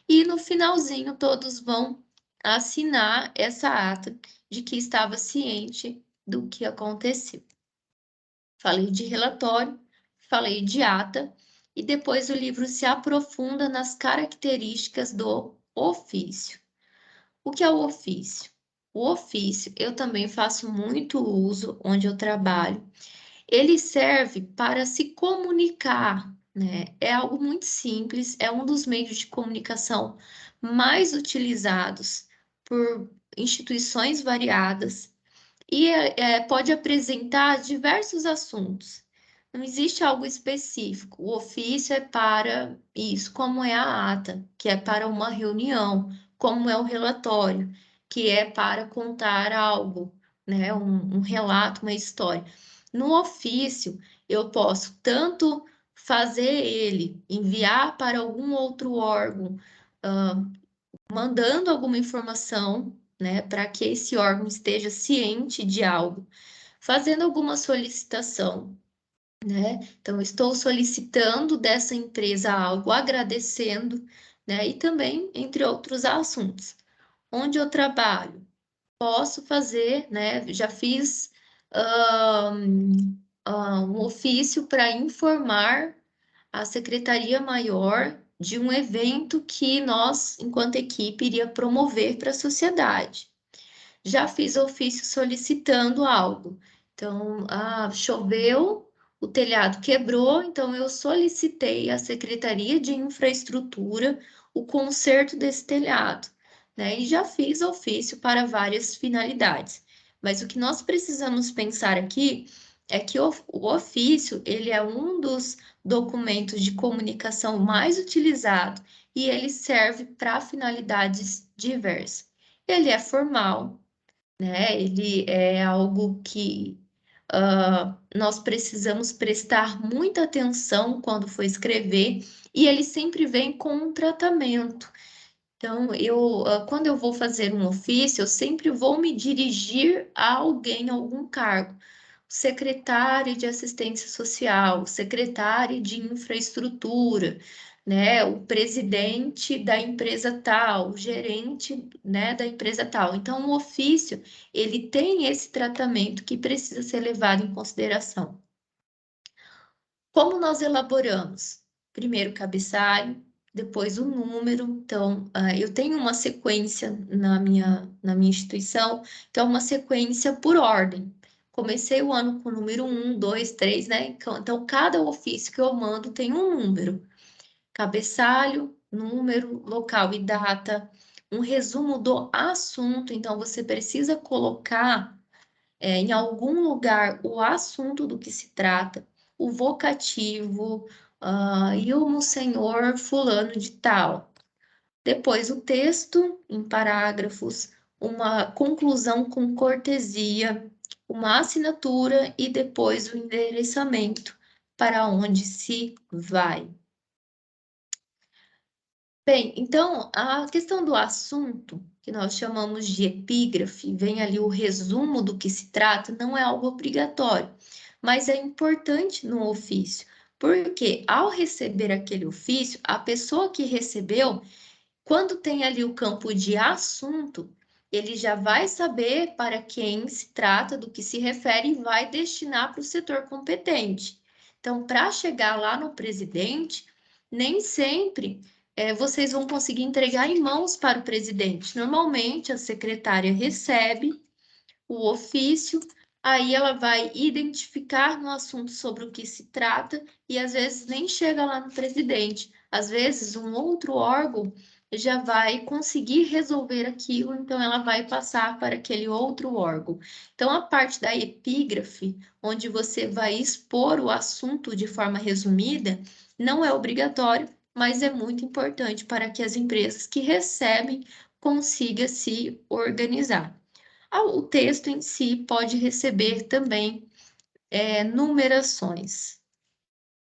e no finalzinho todos vão assinar essa ata de que estava ciente do que aconteceu. Falei de relatório, falei de ata, e depois o livro se aprofunda nas características do ofício. O que é o ofício? O ofício, eu também faço muito uso onde eu trabalho. Ele serve para se comunicar, né? É algo muito simples, é um dos meios de comunicação mais utilizados por instituições variadas e pode apresentar diversos assuntos. Não existe algo específico. O ofício é para isso, como é a ata, que é para uma reunião, como é o relatório, que é para contar algo, né? Um relato, uma história. No ofício, eu posso tanto fazer ele, enviar para algum outro órgão, mandando alguma informação, né, para que esse órgão esteja ciente de algo, fazendo alguma solicitação, né? Então, estou solicitando dessa empresa algo, agradecendo, né? E também, entre outros assuntos. Onde eu trabalho, posso fazer, né? Já fiz um ofício para informar a Secretaria Maior de um evento que nós, enquanto equipe, iria promover para a sociedade. Já fiz ofício solicitando algo. Então, choveu, o telhado quebrou, então eu solicitei à Secretaria de Infraestrutura o conserto desse telhado, né? E já fiz ofício para várias finalidades. Mas o que nós precisamos pensar aqui é que o ofício, ele é um dos documentos de comunicação mais utilizado e ele serve para finalidades diversas. Ele é formal, né? Ele é algo que nós precisamos prestar muita atenção quando for escrever, e ele sempre vem com um tratamento. Então, quando eu vou fazer um ofício, eu sempre vou me dirigir a alguém, a algum cargo. Secretário de assistência social, secretário de infraestrutura, né? O presidente da empresa tal, o gerente, né, da empresa tal. Então, o ofício, ele tem esse tratamento que precisa ser levado em consideração. Como nós elaboramos? Primeiro o cabeçalho, depois o número. Então, eu tenho uma sequência na minha instituição, que é uma sequência por ordem. Comecei o ano com o número 1, 2, 3, né? Então, cada ofício que eu mando tem um número. Cabeçalho, número, local e data. Um resumo do assunto. Então, você precisa colocar em algum lugar o assunto do que se trata, o vocativo, e o senhor fulano de tal. Depois o texto em parágrafos, uma conclusão com cortesia, uma assinatura e depois o endereçamento para onde se vai. Bem, então, a questão do assunto, que nós chamamos de epígrafe, vem ali o resumo do que se trata, não é algo obrigatório, mas é importante no ofício, porque ao receber aquele ofício, a pessoa que recebeu, quando tem ali o campo de assunto, ele já vai saber para quem se trata, do que se refere e vai destinar para o setor competente. Então, para chegar lá no presidente, nem sempre vocês vão conseguir entregar em mãos para o presidente. Normalmente, a secretária recebe o ofício, aí ela vai identificar no assunto sobre o que se trata e às vezes nem chega lá no presidente. Às vezes, um outro órgão já vai conseguir resolver aquilo, então ela vai passar para aquele outro órgão. Então, a parte da epígrafe, onde você vai expor o assunto de forma resumida, não é obrigatório, mas é muito importante para que as empresas que recebem consigam se organizar. O texto em si pode receber também numerações.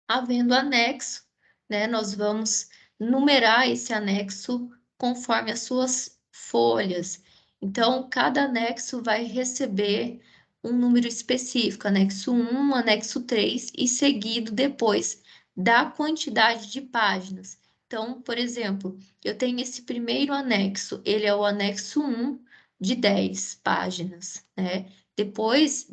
Havendo anexo, né, nós vamos numerar esse anexo conforme as suas folhas. Então, cada anexo vai receber um número específico, anexo 1, anexo 3, e seguido depois da quantidade de páginas. Então, por exemplo, eu tenho esse primeiro anexo, ele é o anexo 1 de 10 páginas, né? Depois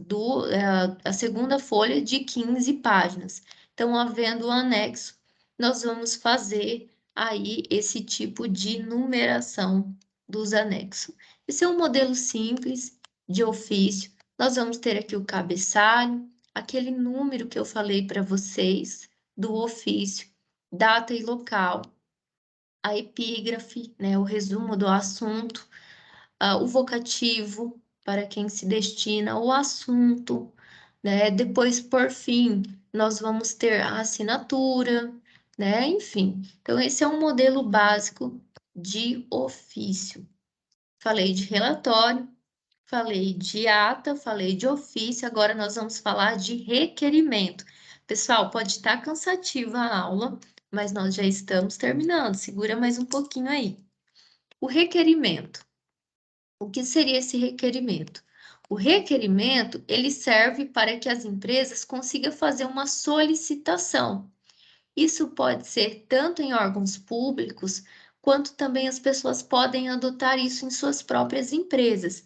a segunda folha de 15 páginas. Então, havendo o anexo, nós vamos fazer aí esse tipo de numeração dos anexos. Esse é um modelo simples de ofício. Nós vamos ter aqui o cabeçalho, aquele número que eu falei para vocês do ofício, data e local, a epígrafe, né, o resumo do assunto, o vocativo para quem se destina o assunto, né? Depois, por fim, nós vamos ter a assinatura, né? Enfim, então esse é um modelo básico de ofício. Falei de relatório, falei de ata, falei de ofício, agora nós vamos falar de requerimento. Pessoal, pode estar cansativa a aula, mas nós já estamos terminando. Segura mais um pouquinho aí. O requerimento. O que seria esse requerimento? O requerimento, ele serve para que as empresas consigam fazer uma solicitação. Isso pode ser tanto em órgãos públicos, quanto também as pessoas podem adotar isso em suas próprias empresas.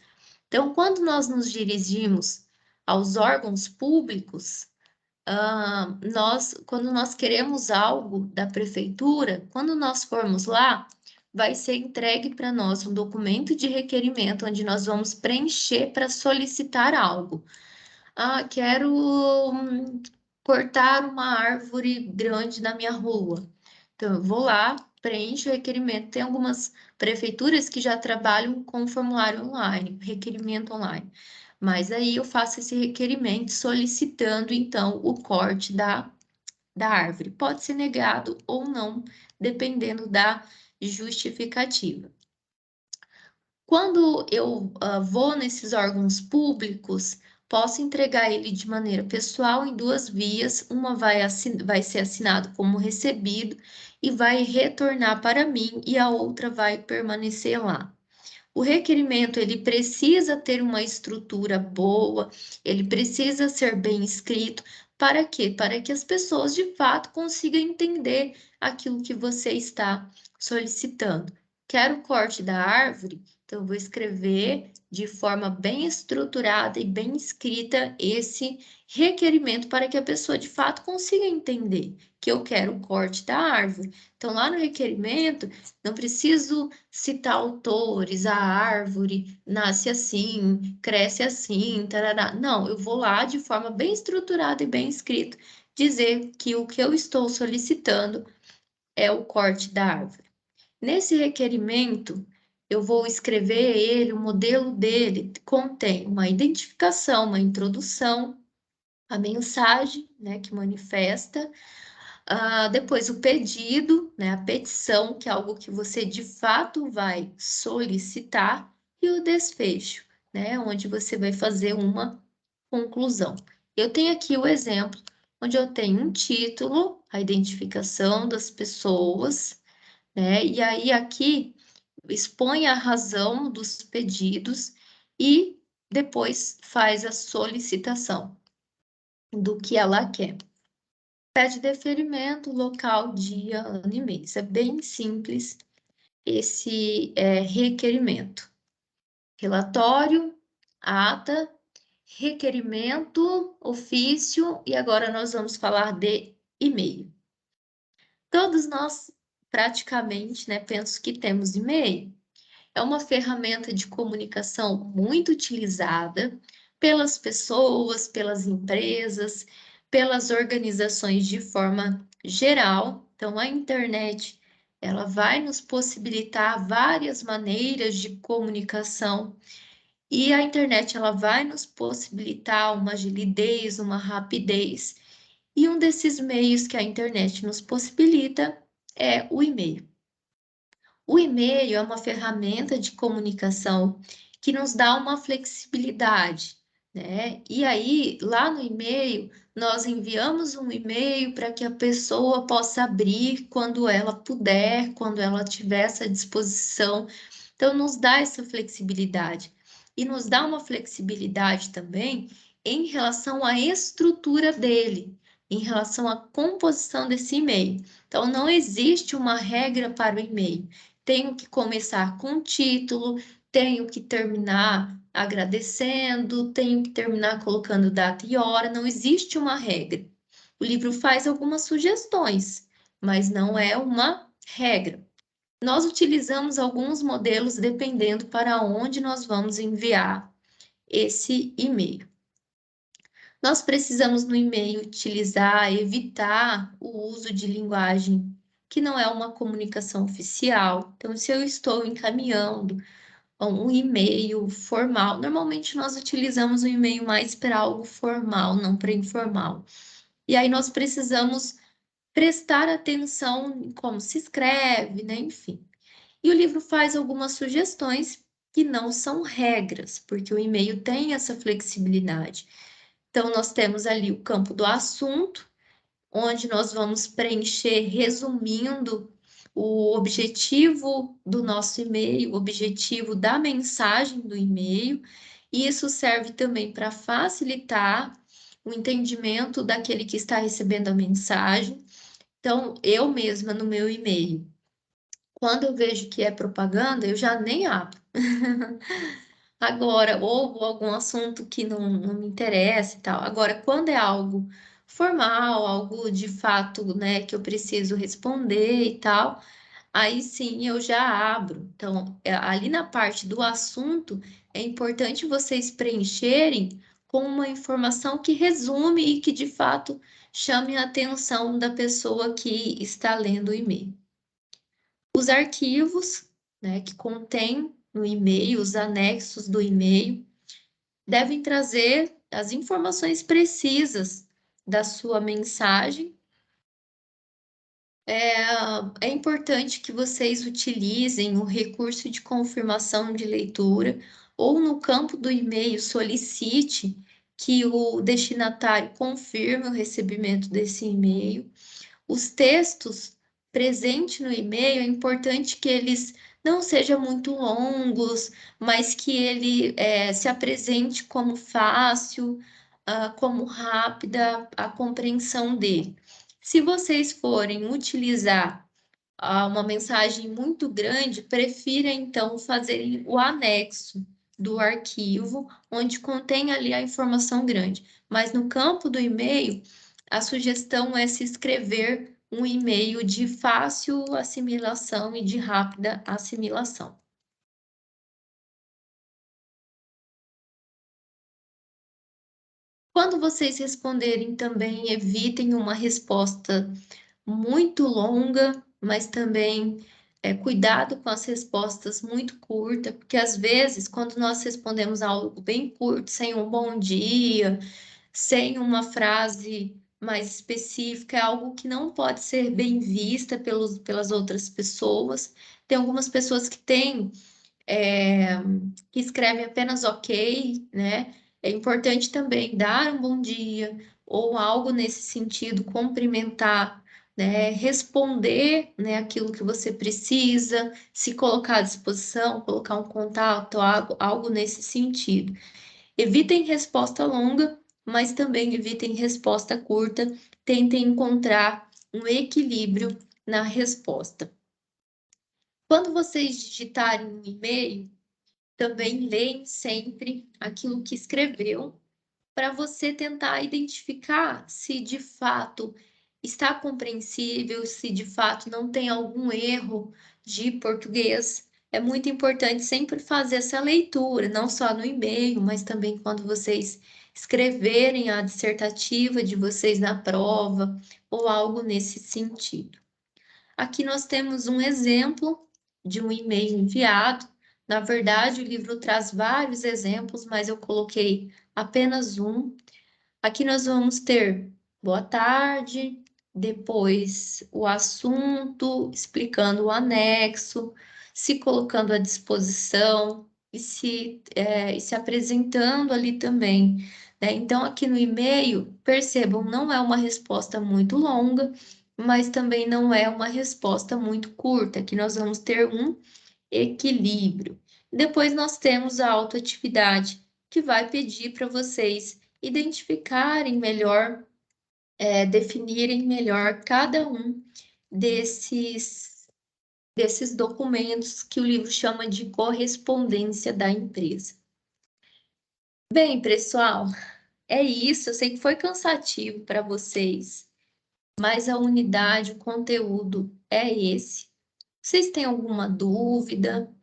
Então, quando nós nos dirigimos aos órgãos públicos, quando nós queremos algo da prefeitura, quando nós formos lá, vai ser entregue para nós um documento de requerimento onde nós vamos preencher para solicitar algo. Ah, quero cortar uma árvore grande na minha rua. Então, eu vou lá, preencho o requerimento. Tem algumas prefeituras que já trabalham com formulário online, requerimento online. Mas aí eu faço esse requerimento solicitando, então, o corte da árvore. Pode ser negado ou não, dependendo da justificativa. Quando eu vou nesses órgãos públicos, posso entregar ele de maneira pessoal em duas vias. Uma vai ser assinado como recebido e vai retornar para mim, e a outra vai permanecer lá. O requerimento, ele precisa ter uma estrutura boa, ele precisa ser bem escrito. Para quê? Para que as pessoas de fato consigam entender aquilo que você está solicitando. Quero o corte da árvore? Então, eu vou escrever de forma bem estruturada e bem escrita esse requerimento para que a pessoa de fato consiga entender que eu quero o corte da árvore. Então, lá no requerimento, não preciso citar autores, a árvore nasce assim, cresce assim, tarará. Não, eu vou lá de forma bem estruturada e bem escrito dizer que o que eu estou solicitando é o corte da árvore. Nesse requerimento, eu vou escrever ele, o modelo dele contém uma identificação, uma introdução, a mensagem, né, que manifesta. Depois o pedido, né, a petição, que é algo que você de fato vai solicitar, e o desfecho, né, onde você vai fazer uma conclusão. Eu tenho aqui o exemplo, onde eu tenho um título, a identificação das pessoas, né, e aí aqui expõe a razão dos pedidos e depois faz a solicitação do que ela quer. Pede deferimento, local, dia, ano e mês. É bem simples esse requerimento. Relatório, ata, requerimento, ofício e agora nós vamos falar de e-mail. Todos nós, praticamente, né, penso que temos e-mail. É uma ferramenta de comunicação muito utilizada pelas pessoas, pelas empresas, pelas organizações de forma geral. Então, a internet, ela vai nos possibilitar várias maneiras de comunicação e a internet, ela vai nos possibilitar uma agilidez, uma rapidez. E um desses meios que a internet nos possibilita é o e-mail. O e-mail é uma ferramenta de comunicação que nos dá uma flexibilidade, né? E aí, lá no e-mail, nós enviamos um e-mail para que a pessoa possa abrir quando ela puder, quando ela tiver essa disposição. Então, nos dá essa flexibilidade. E nos dá uma flexibilidade também em relação à estrutura dele, em relação à composição desse e-mail. Então, não existe uma regra para o e-mail. Tenho que começar com o título, tenho que terminar agradecendo, tenho que terminar colocando data e hora, não existe uma regra. O livro faz algumas sugestões, mas não é uma regra. Nós utilizamos alguns modelos dependendo para onde nós vamos enviar esse e-mail. Nós precisamos no e-mail evitar o uso de linguagem que não é uma comunicação oficial. Então, se eu estou encaminhando um e-mail formal, normalmente nós utilizamos o e-mail mais para algo formal, não para informal. e aí nós precisamos prestar atenção em como se escreve, né? Enfim. E o livro faz algumas sugestões que não são regras, porque o e-mail tem essa flexibilidade. Então, nós temos ali o campo do assunto, onde nós vamos preencher resumindo o objetivo do nosso e-mail, o objetivo da mensagem do e-mail. E isso serve também para facilitar o entendimento daquele que está recebendo a mensagem. Então, eu mesma no meu e-mail, quando eu vejo que é propaganda, eu já nem abro. Agora, ou algum assunto que não me interessa e tal. Agora, quando é algo formal, algo de fato, né, que eu preciso responder e tal, aí sim eu já abro. Então, ali na parte do assunto, é importante vocês preencherem com uma informação que resume e que de fato chame a atenção da pessoa que está lendo o e-mail. Os arquivos, né, que contém no e-mail, os anexos do e-mail, devem trazer as informações precisas da sua mensagem. É importante que vocês utilizem o recurso de confirmação de leitura ou no campo do e-mail solicite que o destinatário confirme o recebimento desse e-mail. Os textos presentes no e-mail, é importante que eles não sejam muito longos, mas que ele se apresente como fácil, como rápida a compreensão dele. Se vocês forem utilizar uma mensagem muito grande, prefira então fazer o anexo do arquivo, onde contém ali a informação grande. Mas no campo do e-mail, a sugestão é se escrever um e-mail de fácil assimilação e de rápida assimilação. Quando vocês responderem também, evitem uma resposta muito longa, mas também cuidado com as respostas muito curtas, porque às vezes, quando nós respondemos algo bem curto, sem um bom dia, sem uma frase mais específica, é algo que não pode ser bem vista pelas outras pessoas. Tem algumas pessoas que têm que escreve apenas ok, né? É importante também dar um bom dia ou algo nesse sentido, cumprimentar, né? Responder, né, aquilo que você precisa, se colocar à disposição, colocar um contato, algo nesse sentido. Evitem resposta longa, mas também evitem resposta curta. Tentem encontrar um equilíbrio na resposta. Quando vocês digitarem um e-mail, também leem sempre aquilo que escreveu, para você tentar identificar se de fato está compreensível, se de fato não tem algum erro de português. É muito importante sempre fazer essa leitura, não só no e-mail, mas também quando vocês escreverem a dissertativa de vocês na prova ou algo nesse sentido. Aqui nós temos um exemplo de um e-mail enviado. Na verdade, o livro traz vários exemplos, mas eu coloquei apenas um. Aqui nós vamos ter boa tarde, depois o assunto, explicando o anexo, se colocando à disposição e se apresentando ali também, né? Então, aqui no e-mail, percebam, não é uma resposta muito longa, mas também não é uma resposta muito curta. Aqui nós vamos ter um equilíbrio. Depois nós temos a autoatividade, que vai pedir para vocês identificarem melhor, definirem melhor cada um desses documentos que o livro chama de correspondência da empresa. Bem, pessoal, é isso. Eu sei que foi cansativo para vocês, mas a unidade, o conteúdo é esse. Vocês têm alguma dúvida?